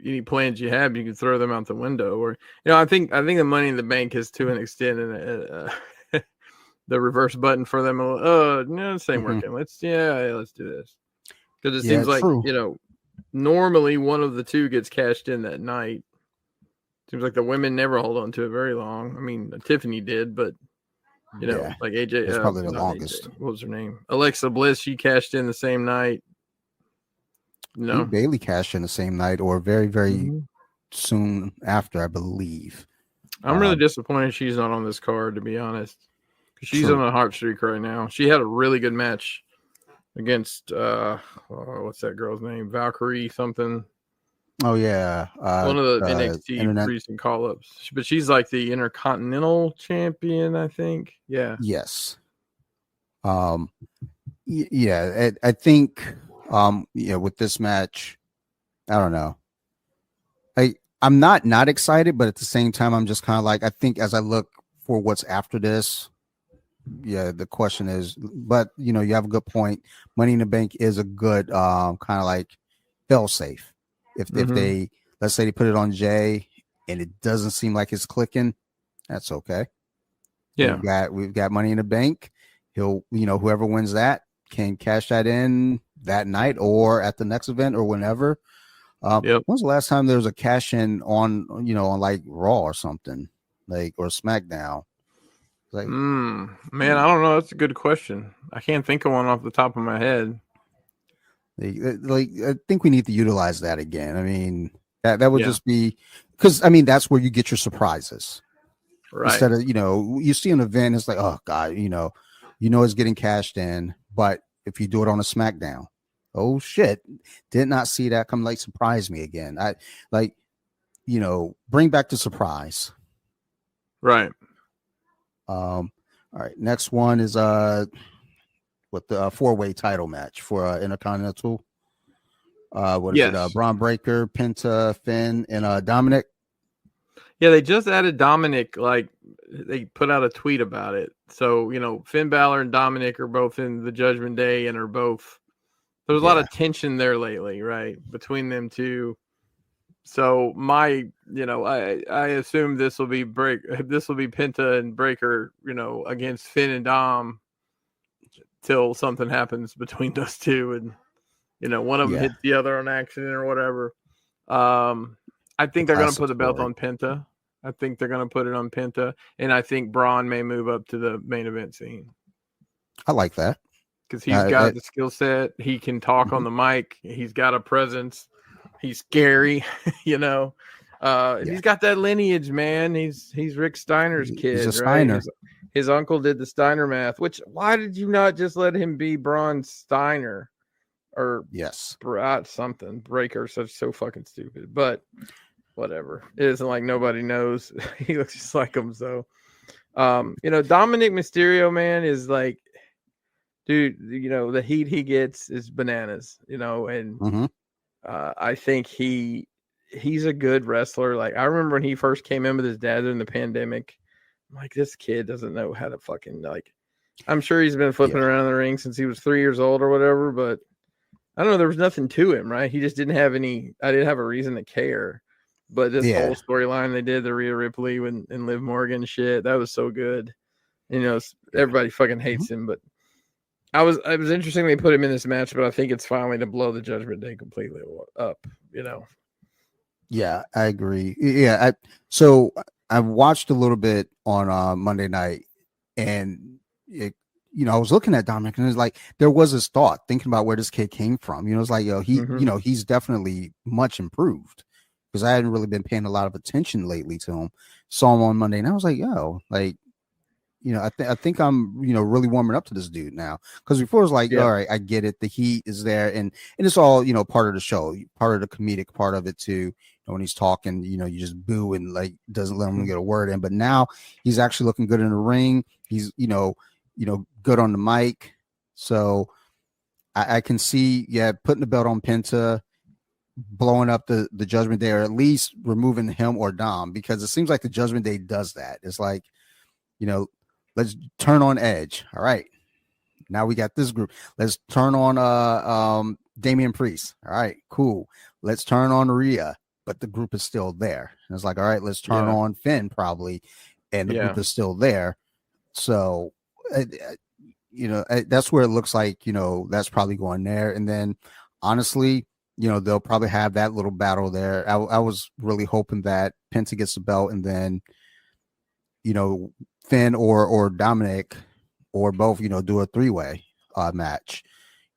any plans you have, you can throw them out the window. Or, I think the Money in the Bank is to an extent the reverse button for them. No, this ain't working. Let's do this. Because it seems like, normally one of the two gets cashed in that night. Seems like the women never hold on to it very long. I mean, Tiffany did, but like AJ, it's probably the longest. AJ, what was her name? Alexa Bliss. She cashed in the same night. Bailey cashed in the same night, or very, very soon after, I believe. I'm really disappointed she's not on this card, to be honest. She's on a hot streak right now. She had a really good match against what's that girl's name? Valkyrie something. Oh yeah, one of the NXT recent call-ups, but she's like the Intercontinental Champion, I think. Yeah. Yes. Yeah, I think with this match, I don't know. I'm not excited, but at the same time, I'm just kind of like, I think as I look for what's after this, the question is, but you have a good point. Money in the Bank is a good kind of like fail safe. If they, let's say they put it on Jey and it doesn't seem like it's clicking, that's okay. Yeah. We've got Money in the Bank. He'll, whoever wins that can cash that in that night or at the next event or whenever. When's the last time there was a cash in on like Raw or something, like, or SmackDown? Like, man, I don't know. That's a good question. I can't think of one off the top of my head. Like, I think we need to utilize that again. I mean, that would just be, because I mean that's where you get your surprises. Right. Instead of, you see an event, it's like, oh God, it's getting cashed in. But if you do it on a SmackDown, oh shit, did not see that come. Like, surprise me again. I like, bring back the surprise. Right. All right. Next one is with the 4-way title match for Intercontinental. What is it? Braun Breaker, Penta, Finn, and Dominic. Yeah, they just added Dominic. Like, they put out a tweet about it. So, Finn Balor and Dominic are both in the Judgment Day and are both. There's a lot of tension there lately, right, between them two. So I assume this will be Penta and Breaker, against Finn and Dom till something happens between those two, and one of them hits the other on accident or whatever. I think they're going to put the belt on Penta. I think they're going to put it on Penta, and I think Braun may move up to the main event scene. I like that because he's got the skill set. He can talk on the mic. He's got a presence. He's scary, He's got that lineage, man. He's Rick Steiner's kid, he's a right? Steiner. His uncle did the Steiner math. Why did you not just let him be Braun Steiner? Or something Breaker, so fucking stupid, but whatever. It isn't like nobody knows. He looks just like him. So, Dominic Mysterio, man, is like, dude, the heat he gets is bananas, and I think he's a good wrestler. Like, I remember when he first came in with his dad in the pandemic. I'm like, this kid doesn't know how to fucking, like, I'm sure he's been flipping around in the ring since he was 3 years old or whatever, but I don't know. There was nothing to him, right? He just didn't have I didn't have a reason to care. But this whole storyline they did, the Rhea Ripley and Liv Morgan shit, that was so good. Everybody fucking hates him, but it was interesting they put him in this match, but I think it's finally to blow the Judgment Day completely up, Yeah, I agree. Yeah, so I watched a little bit on Monday night, and I was looking at Dominic, and it's like there was this thought thinking about where this kid came from. It's like, he's definitely much improved, because I hadn't really been paying a lot of attention lately to him. Saw him on Monday, and I was like, I think I'm, really warming up to this dude now. Because before it was like, all right, I get it. The heat is there, and it's all, part of the show, part of the comedic part of it too. When he's talking, you just boo and like doesn't let him get a word in. But now he's actually looking good in the ring. He's, good on the mic. So I can see, putting the belt on Penta, blowing up the Judgment Day, or at least removing him or Dom, because it seems like the Judgment Day does that. It's like, let's turn on Edge. All right. Now we got this group. Let's turn on Damian Priest. All right, cool. Let's turn on Rhea, but the group is still there. And it's like, all right, let's turn on Finn probably, and the group is still there. So that's where it looks like, that's probably going there. And then honestly, they'll probably have that little battle there. I was really hoping that Penta gets the belt, and then, Finn or Dominic or both, do a 3-way match,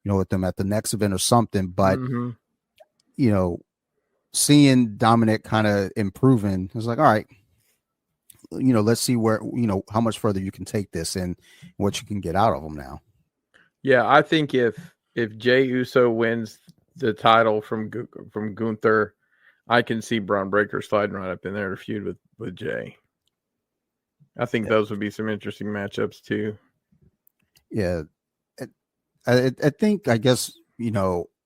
with them at the next event or something. But, seeing Dominic kind of improving, it's like, all right, let's see where, how much further you can take this and what you can get out of them now. Yeah, I think if Jey Uso wins the title from Gunther, I can see Braun Breaker sliding right up in there to feud with Jey. I think those would be some interesting matchups too. Yeah, I think, I guess,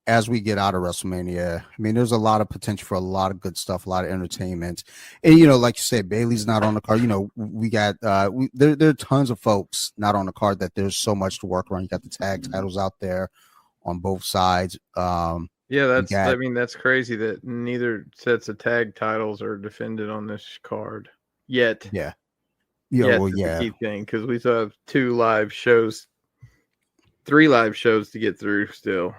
as we get out of WrestleMania, I mean, there's a lot of potential for a lot of good stuff, a lot of entertainment. And, like you said, Bayley's not on the card. We got, there are tons of folks not on the card that there's so much to work around. You got the tag titles out there on both sides. That's crazy that neither sets of tag titles are defended on this card yet. Yeah. The key thing, because we still have 3 live shows to get through still.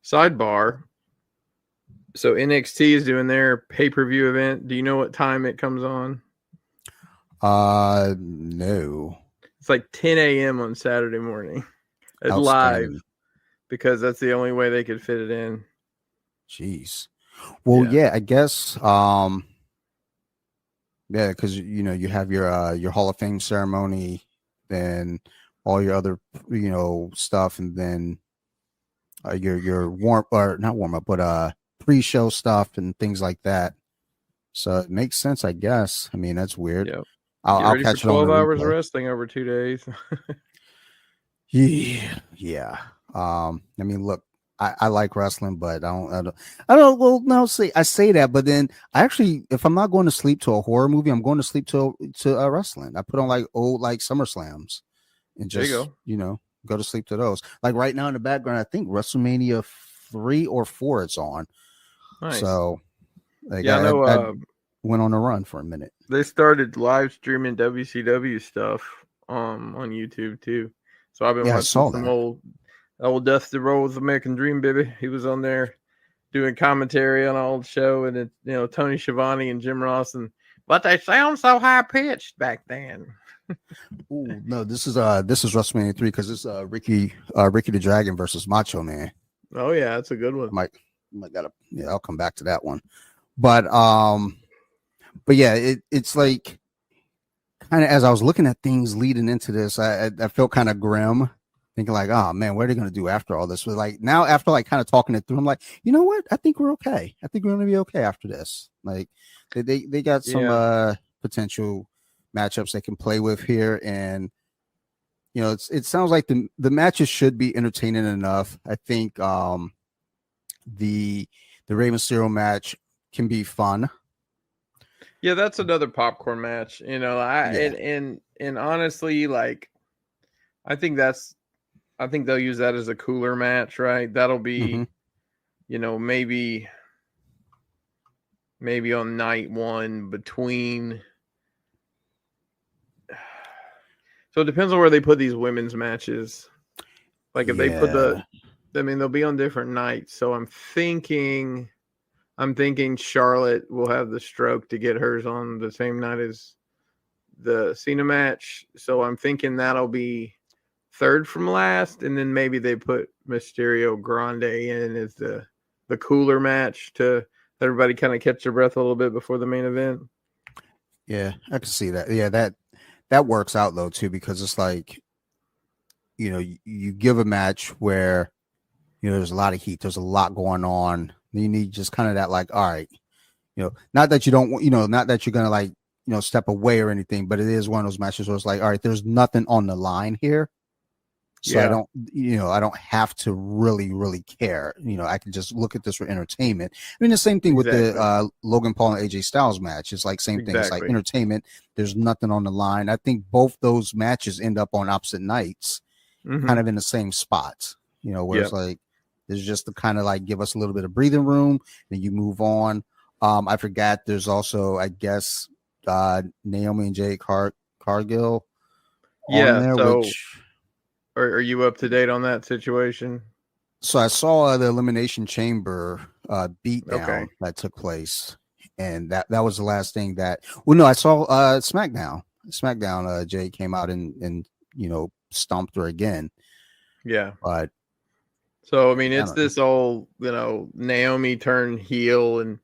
Sidebar. So NXT is doing their pay-per-view event. Do you know what time it comes on? No. It's like 10 a.m. on Saturday morning. It's live, because that's the only way they could fit it in. Jeez. Well, yeah, I guess. Yeah, because you have your Hall of Fame ceremony, then all your other stuff, and then your warm or not warm up, but pre-show stuff and things like that. So it makes sense, I guess. I mean, that's weird. Yep. I'll Ready for catch it on the 12 hours replay. wrestling over 2 days. Yeah. I mean, look, I like wrestling, but I don't. Well, no, I say that, but then I actually, if I'm not going to sleep to a horror movie, I'm going to sleep to wrestling. I put on like old SummerSlams and There you just go. go to sleep to those. Like right now in the background, I think Wrestlemania 3 or 4 it's on. Nice. So like I know. I went on a run for a minute. They started live streaming WCW stuff on YouTube too. So I've been watching some old Dusty Rhodes American Dream, baby. He was on there doing commentary on an old show, and it Tony Schiavone and Jim Ross, but they sound so high pitched back then. Ooh, no, this is WrestleMania 3 because it's Ricky the Dragon versus Macho Man. Oh yeah, that's a good one. I might gotta I'll come back to that one. But yeah, it's like kind of as I was looking at things leading into this, I felt kind of grim, thinking like, oh man, what are they gonna do after all this? But like now, after like kind of talking it through, I'm like, you know what? I think we're okay. I think we're gonna be okay after this. Like they got some potential matchups they can play with here, and it sounds like the matches should be entertaining enough. I think the Rey Mysterio match can be fun. Yeah, that's another popcorn match. And honestly, like I think they'll use that as a cooler match, right? That'll be maybe on night one between. So it depends on where they put these women's matches. Like if they put they'll be on different nights. So I'm thinking Charlotte will have the stroke to get hers on the same night as the Cena match. So I'm thinking that'll be third from last, and then maybe they put Mysterio Grande in as the cooler match to everybody kind of catch their breath a little bit before the main event. Yeah, I can see that. Yeah, that works out though too, because it's like you give a match where there's a lot of heat, there's a lot going on. You need just kind of that, like, all right, not that you don't not that you're gonna like step away or anything, but it is one of those matches where it's like, all right, there's nothing on the line here, so I don't have to really care. I can just look at this for entertainment. I mean, the same thing with the Logan Paul and AJ Styles match. It's like same thing. It's like entertainment. There's nothing on the line. I think both those matches end up on opposite nights, kind of in the same spots. Where it's like there's just to kind of like give us a little bit of breathing room, and you move on. I forgot. There's also, I guess, Naomi and Jade Cargill on there, which. Are you up to date on that situation? So I saw the Elimination Chamber beatdown that took place, and that was the last thing that. Well, no, I saw SmackDown. Jay came out and stomped her again. Yeah, but so I mean, it's this old Naomi turned heel, and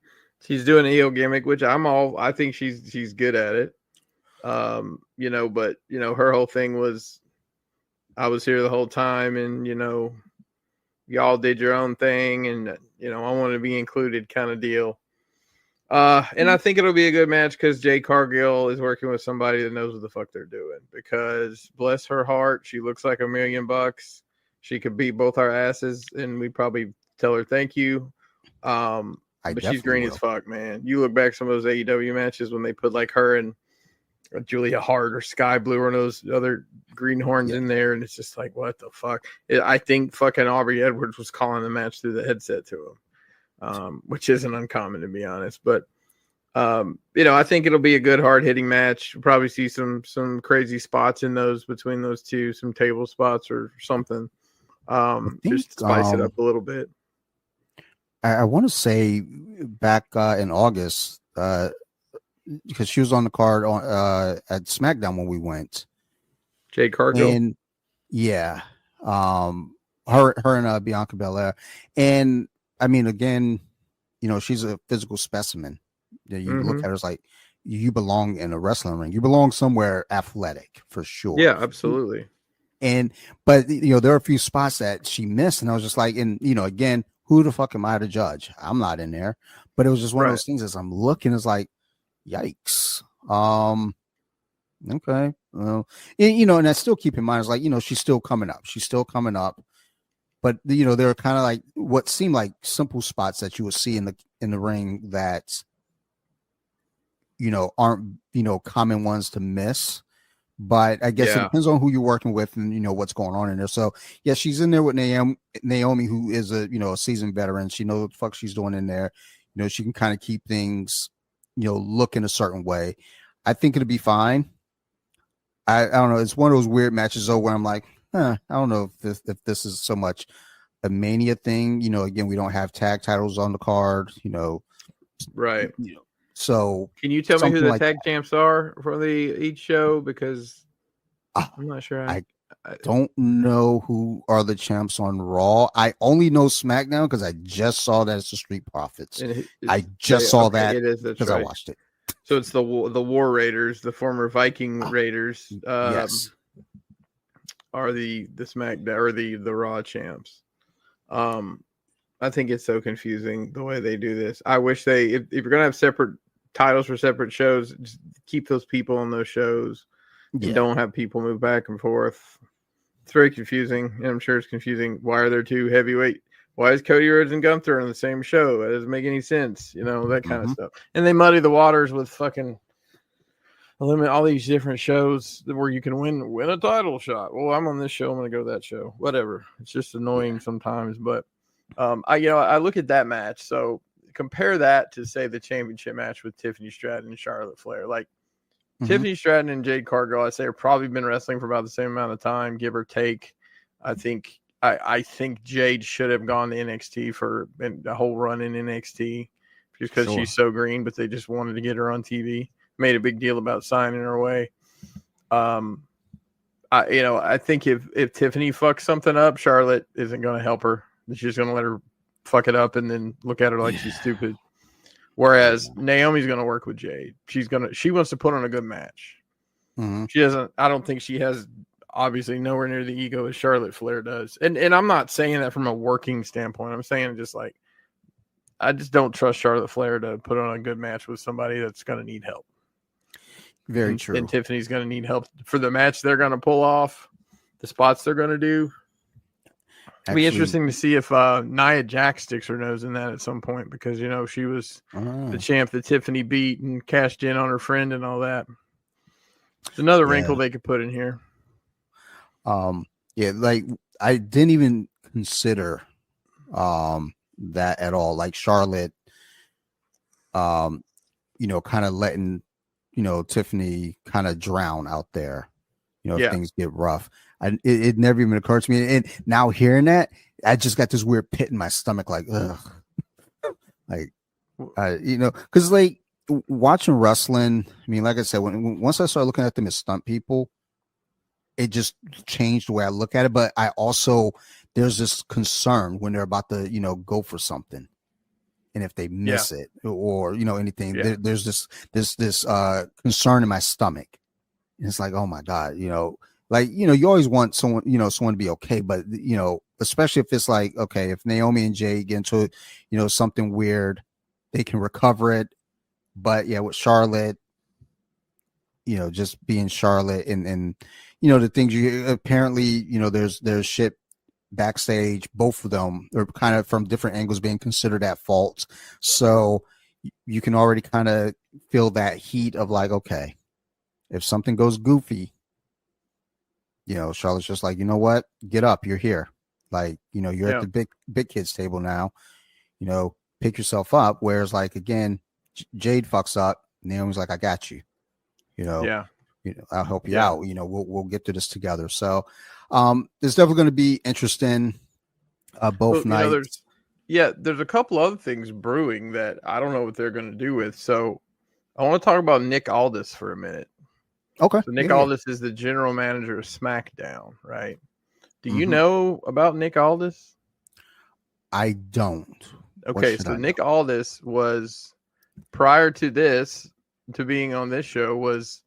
she's doing a heel gimmick, which I think she's good at it. But her whole thing was, I was here the whole time, and y'all did your own thing, and I want to be included, kind of deal. And I think it'll be a good match because Jade Cargill is working with somebody that knows what the fuck they're doing. Because bless her heart, she looks like $1 million. She could beat both our asses, and we probably tell her thank you. But she's green as fuck, man. You look back some of those AEW matches when they put like her and Julia Hart or Sky Blue or those other greenhorns in there, and it's just like, what the fuck? I think fucking Aubrey Edwards was calling the match through the headset to him, which isn't uncommon, to be honest. But I think it'll be a good hard hitting match. We'll probably see some crazy spots in those between those two, some table spots or something. Just spice it up a little bit. I want to say back in August, because she was on the card at SmackDown when we went. Jade Cargill. And her and Bianca Belair. And I mean, again, she's a physical specimen. You look Mm-hmm. at her as like, you belong in a wrestling ring. You belong somewhere athletic for sure. Yeah, absolutely. But there are a few spots that she missed, and I was just like, and again, who the fuck am I to judge? I'm not in there. But it was just one of those things as I'm looking, it's like, yikes. Okay. Well, and I still keep in mind, it's like, she's still coming up. She's still coming up. But there are kind of like what seemed like simple spots that you would see in the ring that aren't common ones to miss. But I guess it depends on who you're working with and what's going on in there. So yeah, she's in there with Naomi, who is a seasoned veteran. She knows what the fuck she's doing in there. She can kind of keep things looking a certain way. I think it'll be fine. I don't know. It's one of those weird matches though where I'm like, I don't know if this is so much a Mania thing. Again, we don't have tag titles on the card. Right. So can you tell me who the tag champs are for each show? Because I'm not sure. I don't know who are the champs on Raw. I only know SmackDown because I just saw that it's the Street Profits. I just saw that because I watched it. So it's the War Raiders, the former Viking Raiders. Yes, are the SmackDown or the Raw champs. I think it's so confusing the way they do this. I wish if you're gonna have separate titles for separate shows, just keep those people on those shows. And don't have people move back and forth. It's very confusing, and I'm sure it's confusing. Why are there two heavyweight? Why is Cody Rhodes and Gunther on the same show? That doesn't make any sense, that kind of stuff. And they muddy the waters with fucking eliminate all these different shows where you can win a title shot. Well, I'm on this show, I'm going to go to that show. Whatever. It's just annoying sometimes, but I look at that match. So compare that to say the championship match with Tiffany Stratton and Charlotte Flair. Like Tiffany Stratton and Jade Cargill, I say, have probably been wrestling for about the same amount of time, give or take. I think Jade should have gone to NXT for a whole run in NXT just because she's so green, but they just wanted to get her on TV. Made a big deal about signing her away. I think if Tiffany fucks something up, Charlotte isn't going to help her. She's going to let her fuck it up and then look at her like she's stupid. Whereas Naomi's going to work with Jade. She wants to put on a good match. She doesn't. I don't think she has. Obviously, nowhere near the ego as Charlotte Flair does. And I'm not saying that from a working standpoint. I'm saying just like I just don't trust Charlotte Flair to put on a good match with somebody that's going to need help. Very true. And Tiffany's going to need help for the match they're going to pull off, the spots they're going to do. It'll be interesting to see if Nia Jax sticks her nose in that at some point because, she was the champ that Tiffany beat and cashed in on her friend and all that. It's another wrinkle they could put in here. Like I didn't even consider that at all. Like Charlotte, kind of letting Tiffany kind of drown out there. If things get rough. It never even occurred to me. And now hearing that, I just got this weird pit in my stomach, like, ugh. Like, because like watching wrestling, I mean, like I said, once I started looking at them as stunt people, it just changed the way I look at it. But I also, there's this concern when they're about to, go for something. And if they miss it or, anything, there's this concern in my stomach. And it's like, oh my God, you always want someone to be okay. But, especially if it's like, okay, if Naomi and Jay get into, something weird, they can recover it. But with Charlotte, just being Charlotte and the things you apparently, there's shit backstage. Both of them are kind of from different angles being considered at fault. So you can already kind of feel that heat of like, okay, if something goes goofy, Charlotte's just like, you know what? Get up. You're here. Like, you're at the big kids table now, pick yourself up. Whereas like, again, Jade fucks up. Naomi's like, I got you, I'll help you out. We'll get to this together. So, it's definitely going to be interesting. Both nights. There's a couple other things brewing that I don't know what they're going to do with. So I want to talk about Nick Aldis for a minute. Okay. So Nick Aldis is the general manager of SmackDown, right? Do you know about Nick Aldis? I don't. Okay, so Nick Aldis was, prior to this, to being on this show, was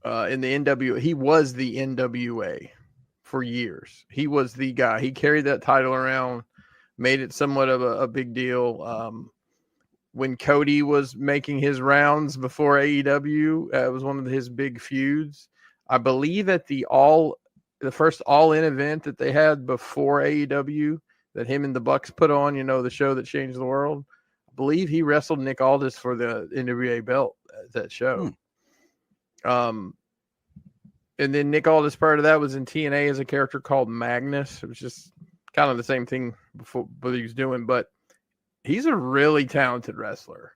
in the NWA. He was the NWA for years. He was the guy. He carried that title around, made it somewhat of a big deal. When Cody was making his rounds before AEW, it was one of his big feuds. I believe at the first All-In event that they had before AEW, that him and the Bucks put on, the show that changed the world. I believe he wrestled Nick Aldis for the NWA belt at that show. And then Nick Aldis, prior to that, was in TNA as a character called Magnus. It was just kind of the same thing before what he was doing, but he's a really talented wrestler.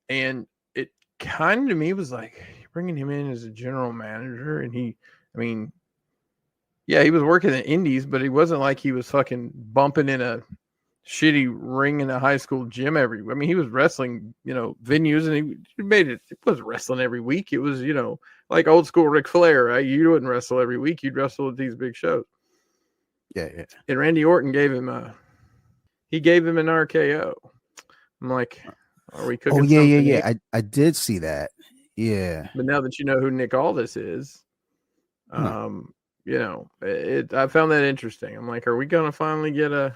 And it kind of to me was like bringing him in as a general manager, and he was working in indies, but he wasn't like he was fucking bumping in a shitty ring in a high school gym he was wrestling, venues, and he made it. It was wrestling every week. It was, like old school Ric Flair, right? You wouldn't wrestle every week. You'd wrestle at these big shows. Yeah. And Randy Orton gave him an RKO. I'm like, are we cooking? Oh, yeah. I did see that. Yeah. But now that you know who Nick Aldis is, I found that interesting. I'm like, are we going to finally get a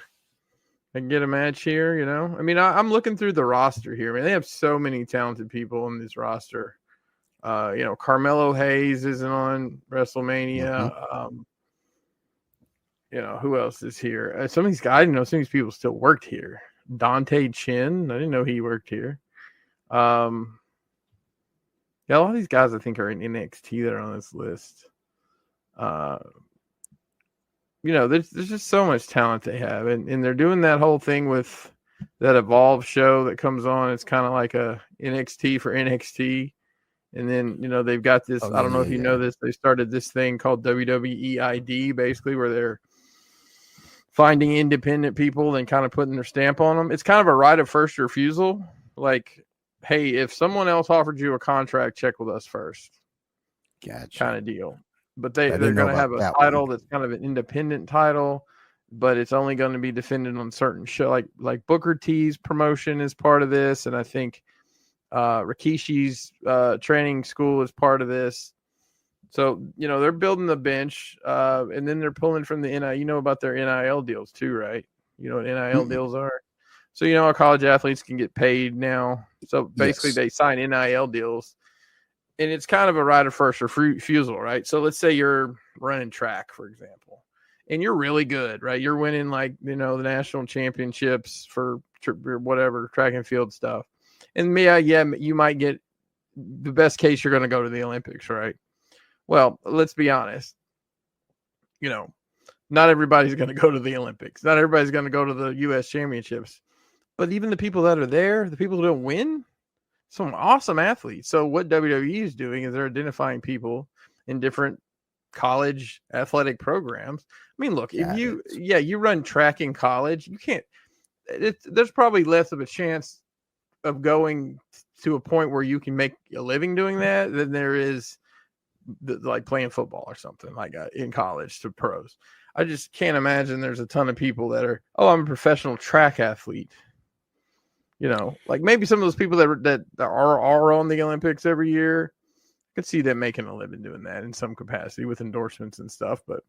match here? I'm looking through the roster here. They have so many talented people in this roster. Carmelo Hayes isn't on WrestleMania. Who else is here? Some of these guys, some of these people still worked here. Dante Chin, I didn't know he worked here. A lot of these guys I think are in NXT that are on this list. There's just so much talent they have, and they're doing that whole thing with that Evolve show that comes on. It's kind of like a NXT for NXT. And then, they've got this, I don't know if you know this, they started this thing called WWE ID, basically, where they're finding independent people and kind of putting their stamp on them. It's kind of a right of first refusal. Like, hey, if someone else offered you a contract, check with us first. Gotcha. Kind of deal. But they're going to have a title that's kind of an independent title, but it's only going to be defended on certain show. Like Booker T's promotion is part of this, and I think Rikishi's training school is part of this. So, they're building the bench, and then they're pulling from the NIL. You know about their NIL deals too, right? You know what NIL deals are? So, our college athletes can get paid now. So basically they sign NIL deals, and it's kind of a right of first refusal, right? So let's say you're running track, for example, and you're really good, right? You're winning the national championships for whatever track and field stuff. And you might get the best case. You're going to go to the Olympics, right? Well, let's be honest. Not everybody's going to go to the Olympics. Not everybody's going to go to the U.S. championships. But even the people that are there, the people who don't win, some awesome athletes. So what WWE is doing is they're identifying people in different college athletic programs. Look, if you run track in college, you can't. There's probably less of a chance of going to a point where you can make a living doing that than there is like playing football or something like in college to pros. I just can't imagine there's a ton of people that are, I'm a professional track athlete. Like maybe some of those people that are on the Olympics every year, I could see them making a living doing that in some capacity with endorsements and stuff. But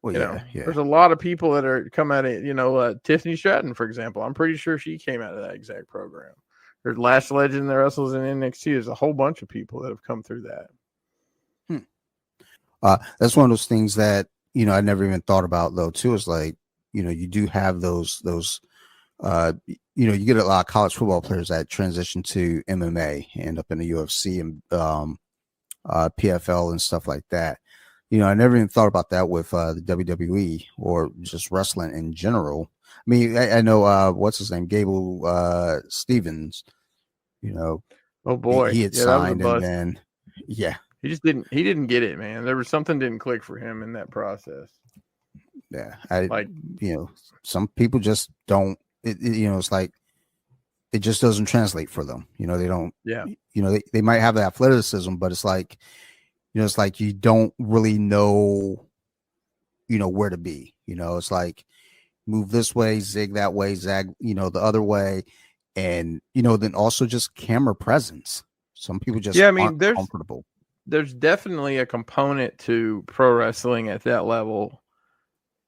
there's a lot of people that are come out of Tiffany Stratton, for example. I'm pretty sure she came out of that exact program. There's Lash Legend that wrestles in NXT. There's a whole bunch of people that have come through that. That's one of those things that I never even thought about though too. Is like you do have those you get a lot of college football players that transition to MMA, end up in the UFC and PFL and stuff like that. I never even thought about that with the WWE or just wrestling in general. I know what's his name, Gable Stevens. Oh boy, he had signed, and then he didn't get it, man. There was something didn't click for him in that process. Yeah, some people just don't. It's like it just doesn't translate for them. They don't. Yeah. They might have the athleticism, but it's like, it's like you don't really know, where to be. It's like, move this way, zig that way, zag, the other way. And, then also just camera presence. Some people just aren't comfortable. There's definitely a component to pro wrestling at that level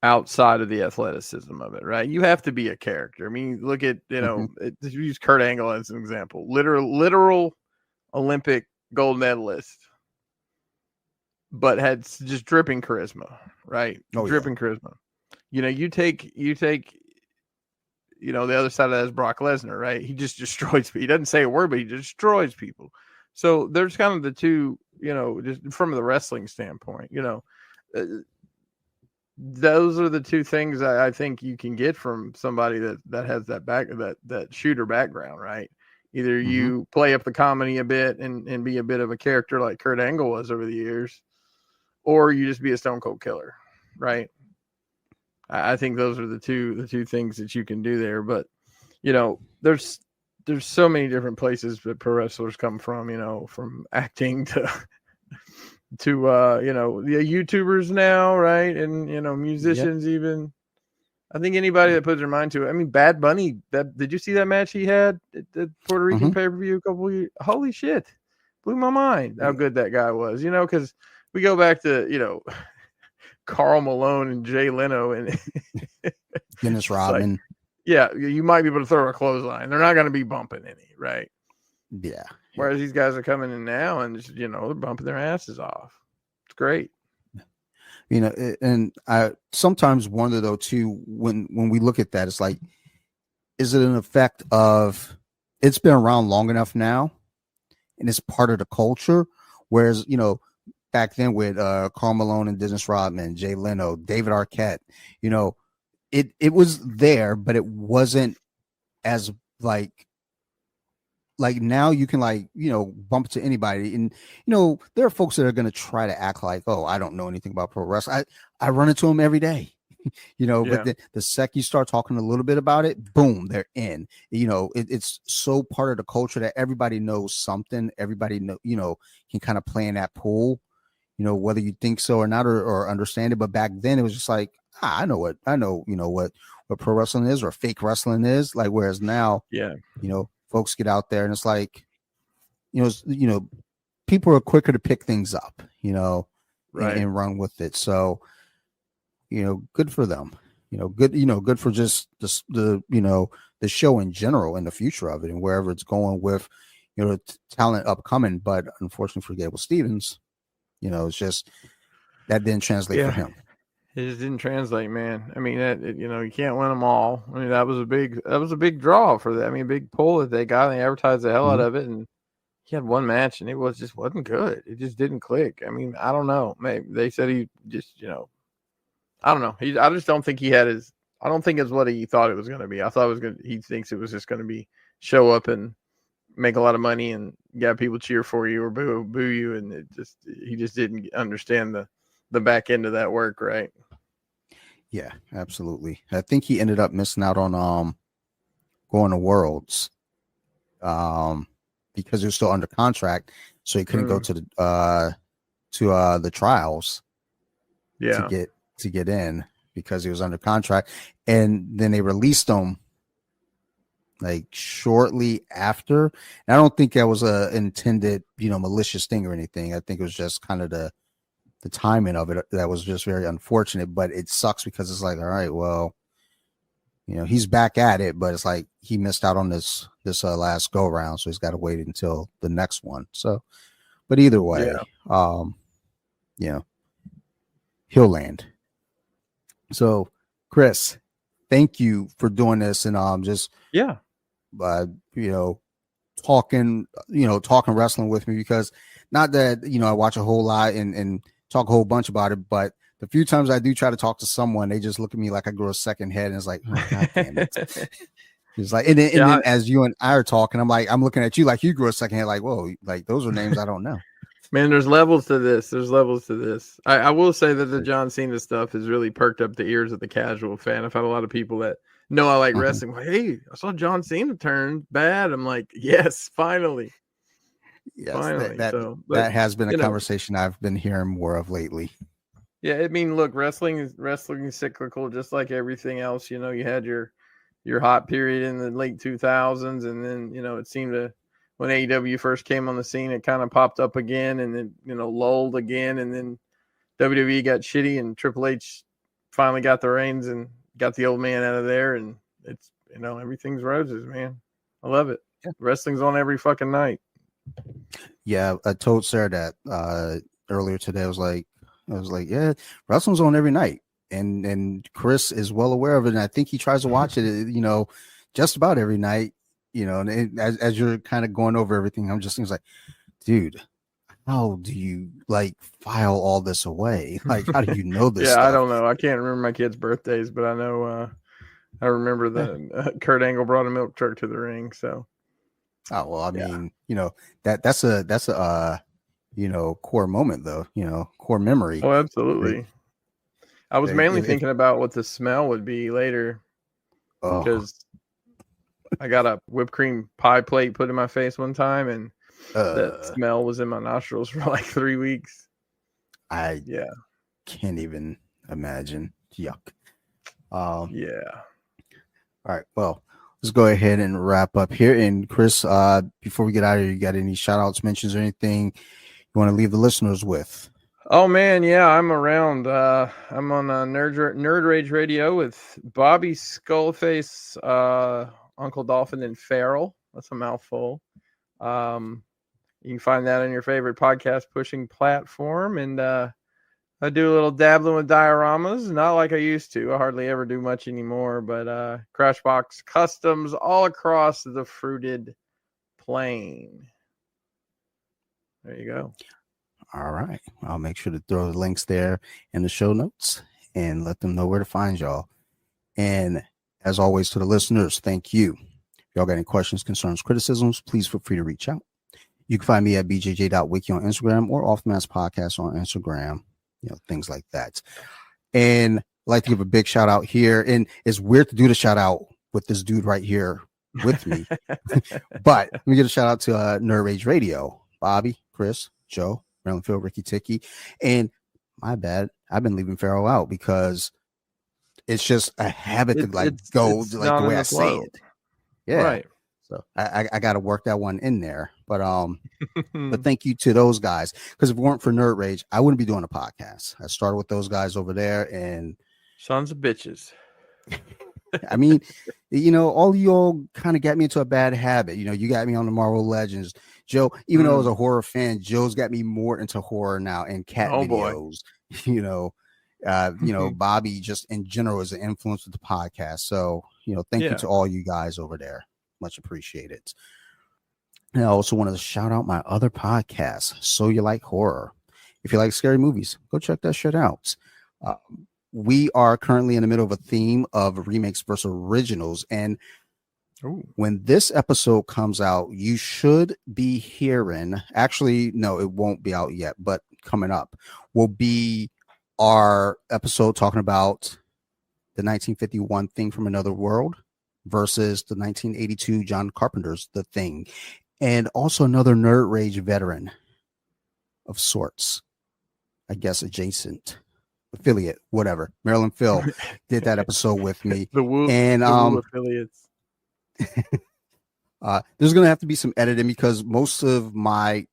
outside of the athleticism of it, right? You have to be a character. I mean, look at, use Kurt Angle as an example, literal Olympic gold medalist, but had just dripping charisma, right? Dripping charisma. You take, the other side of that is Brock Lesnar, right? He just destroys people. He doesn't say a word, but he destroys people. So there's kind of the two, just from the wrestling standpoint, those are the two things I think you can get from somebody that has that shooter background, right? Either you play up the comedy a bit and be a bit of a character like Kurt Angle was over the years, or you just be a stone cold killer, right? I think those are the two things that you can do there. But there's so many different places that pro wrestlers come from, from acting to the YouTubers now, right? And musicians even. I think anybody that puts their mind to it. I mean, Bad Bunny. Did you see that match he had at the Puerto Rican pay-per-view a couple of years? Holy shit, blew my mind how good that guy was. Because we go back to Karl Malone and Jay Leno and Dennis Rodman. You might be able to throw a clothesline. They're not going to be bumping any, right? Yeah. Whereas these guys are coming in now and just, they're bumping their asses off. It's great. And I sometimes wonder though too, when we look at that, it's like, is it an effect of it's been around long enough now and it's part of the culture? Whereas, back then with Karl Malone and Dennis Rodman, Jay Leno, David Arquette, it was there, but it wasn't as like now you can bump to anybody. And, there are folks that are going to try to act like, oh, I don't know anything about pro wrestling. I run into them every day, but the sec you start talking a little bit about it, boom, they're in, it's so part of the culture that everybody knows something. Everybody can kind of play in that pool, whether you think so or not, or understand it. But back then it was just like, I know what pro wrestling is or fake wrestling is like, whereas now, folks get out there and it's like, people are quicker to pick things up, right, and run with it. So, good for them, good for just the show in general and the future of it and wherever it's going with, talent upcoming. But unfortunately for Gable Stevens, it's just that didn't translate for him. It just didn't translate, man. I mean, you can't win them all. I mean, that was a big draw for that. I mean, a big pull that they got, and they advertised the hell out of it. And he had one match, and it wasn't good. It just didn't click. I mean, I don't know. Maybe they said he just, I don't know. I just don't think he had his. I don't think it's what he thought it was going to be. I thought it was going. He thinks it was just going to be show up and make a lot of money and get people cheer for you or boo you, and he just didn't understand the back end of that work, right? Yeah, absolutely. I think he ended up missing out on going to Worlds because he was still under contract, so he couldn't go to the trials to get in because he was under contract. And then they released him like shortly after. And I don't think that was a intended, malicious thing or anything. I think it was just kind of the timing of it that was just very unfortunate. But it sucks because it's like, all right, well, he's back at it, but it's like he missed out on this last go round, so he's got to wait until the next one. So, but either way, he'll land. So, Kris, thank you for doing this and talking wrestling with me, because not that I watch a whole lot and talk a whole bunch about it, but the few times I do try to talk to someone, they just look at me like I grew a second head, and it's like, oh, God damn it. It's like, and then as you and I are talking, I'm looking at you like you grew a second head, like, whoa, like those are names I don't know. Man, there's levels to this. I will say that the John Cena stuff has really perked up the ears of the casual fan. I've had a lot of people that know I like wrestling. Like, hey, I saw John Cena turn bad. I'm like, yes, finally. Yes, finally. That has been a conversation I've been hearing more of lately. Yeah, I mean, look, wrestling is cyclical, just like everything else. You know, you had your hot period in the late 2000s, and then it seemed to, when AEW first came on the scene, it kind of popped up again, and then lulled again, and then WWE got shitty, and Triple H finally got the reins and got the old man out of there, and it's everything's roses, man. I love it. Yeah. Wrestling's on every fucking night. Yeah, I told Sarah that earlier today. I was like, yeah, wrestling's on every night, and Kris is well aware of it. And I think he tries to watch it, just about every night. And as you're kind of going over everything, I'm just thinking like, dude, how do you file all this away? Like, how do you know this? Yeah, stuff? I don't know. I can't remember my kids' birthdays, but I know. I remember the Kurt Angle brought a milk truck to the ring. So. Oh well, I mean, that's a core moment though, core memory. Oh, absolutely. I was mainly thinking about what the smell would be later, because I got a whipped cream pie plate put in my face one time, and that smell was in my nostrils for like 3 weeks. I can't even imagine. Yuck. Yeah. All right. Well, let's go ahead and wrap up here. And Kris, before we get out of here, you got any shout outs, mentions, or anything you want to leave the listeners with? Oh man, yeah, I'm around. I'm on Nerd Rage Radio with Bobby Skullface, Uncle Dolphin, and Farrell. That's a mouthful. You can find that on your favorite podcast pushing platform, and I do a little dabbling with dioramas, not like I used to. I hardly ever do much anymore, but Crashbox customs all across the fruited plain. There you go. All right. I'll make sure to throw the links there in the show notes and let them know where to find y'all. And as always, to the listeners, thank you. If y'all got any questions, concerns, criticisms, please feel free to reach out. You can find me at bjj.wiki on Instagram or Off the Mask Podcast on Instagram, things like that. And I'd like to give a big shout out here. And it's weird to do the shout out with this dude right here with me. But let me give a shout out to Nerd Rage Radio, Bobby, Kris, Joe, Maryland Phil, Ricky Ticky. And my bad, I've been leaving Farrell out because it's just a habit to go the way I say it. Yeah. Right. So I got to work that one in there. But but thank you to those guys, because if it weren't for Nerd Rage, I wouldn't be doing a podcast. I started with those guys over there, and sons of bitches. I mean, all y'all kind of got me into a bad habit. You got me on the Marvel Legends. Joe, even though I was a horror fan, Joe's got me more into horror now and cat videos. Bobby just in general is an influence with the podcast. So, thank you to all you guys over there. Much appreciated. And I also wanted to shout out my other podcast, So You Like Horror. If you like scary movies, go check that shit out. We are currently in the middle of a theme of remakes versus originals. And when this episode comes out, you should be hearing, actually, no, it won't be out yet, but coming up will be our episode talking about the 1951 Thing from Another World versus the 1982 John Carpenter's The Thing. And also another Nerd Rage veteran of sorts, I guess adjacent, affiliate, whatever. Maryland Phil did that episode with me. The Woo affiliates. There's gonna have to be some editing because most of my,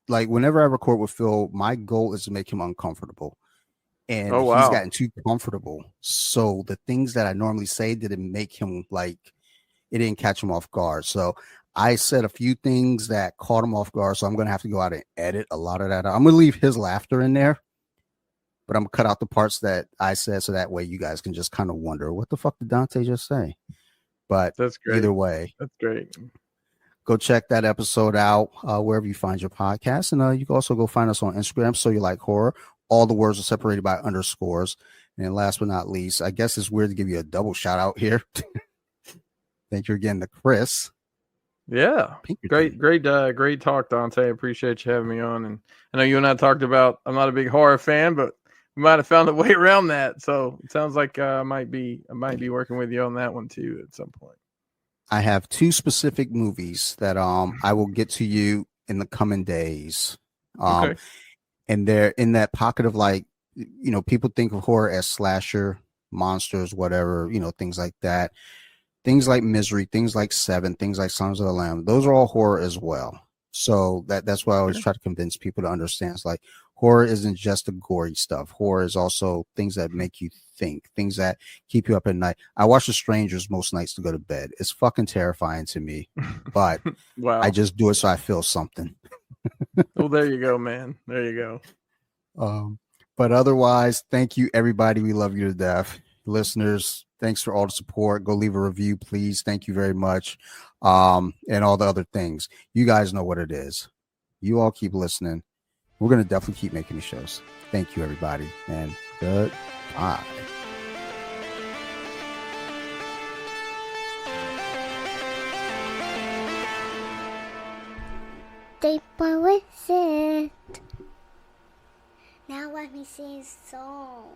whenever I record with Phil, my goal is to make him uncomfortable. And he's gotten too comfortable. So the things that I normally say didn't make him it didn't catch him off guard. So I said a few things that caught him off guard. So I'm going to have to go out and edit a lot of that. I'm going to leave his laughter in there, but I'm going to cut out the parts that I said. So that way you guys can just kind of wonder, what the fuck did Dante just say? But that's great. Either way, that's great. Go check that episode out wherever you find your podcast. And you can also go find us on Instagram. So You Like Horror. All the words are separated by underscores. And then last but not least, I guess it's weird to give you a double shout out here. Thank you again to Kris. Yeah. Pinkerton. Great talk, Dante. I appreciate you having me on. And I know you and I talked about, I'm not a big horror fan, but we might have found a way around that. So it sounds like I might be working with you on that one too at some point. I have two specific movies that I will get to you in the coming days. Okay. And they're in that pocket of people think of horror as slasher, monsters, whatever, things like that. Things like Misery, things like Seven, things like Sons of the Lamb, those are all horror as well. So that's why I always try to convince people to understand. It's like horror isn't just the gory stuff. Horror is also things that make you think, things that keep you up at night. I watch The Strangers most nights to go to bed. It's fucking terrifying to me, but wow. I just do it so I feel something. Well, there you go, man. There you go. But otherwise, thank you, everybody. We love you to death. Listeners, thanks for all the support. Go leave a review, please. Thank you very much. And all the other things. You guys know what it is. You all keep listening. We're going to definitely keep making these shows. Thank you, everybody. And goodbye. Deep with it. Now let me sing a song.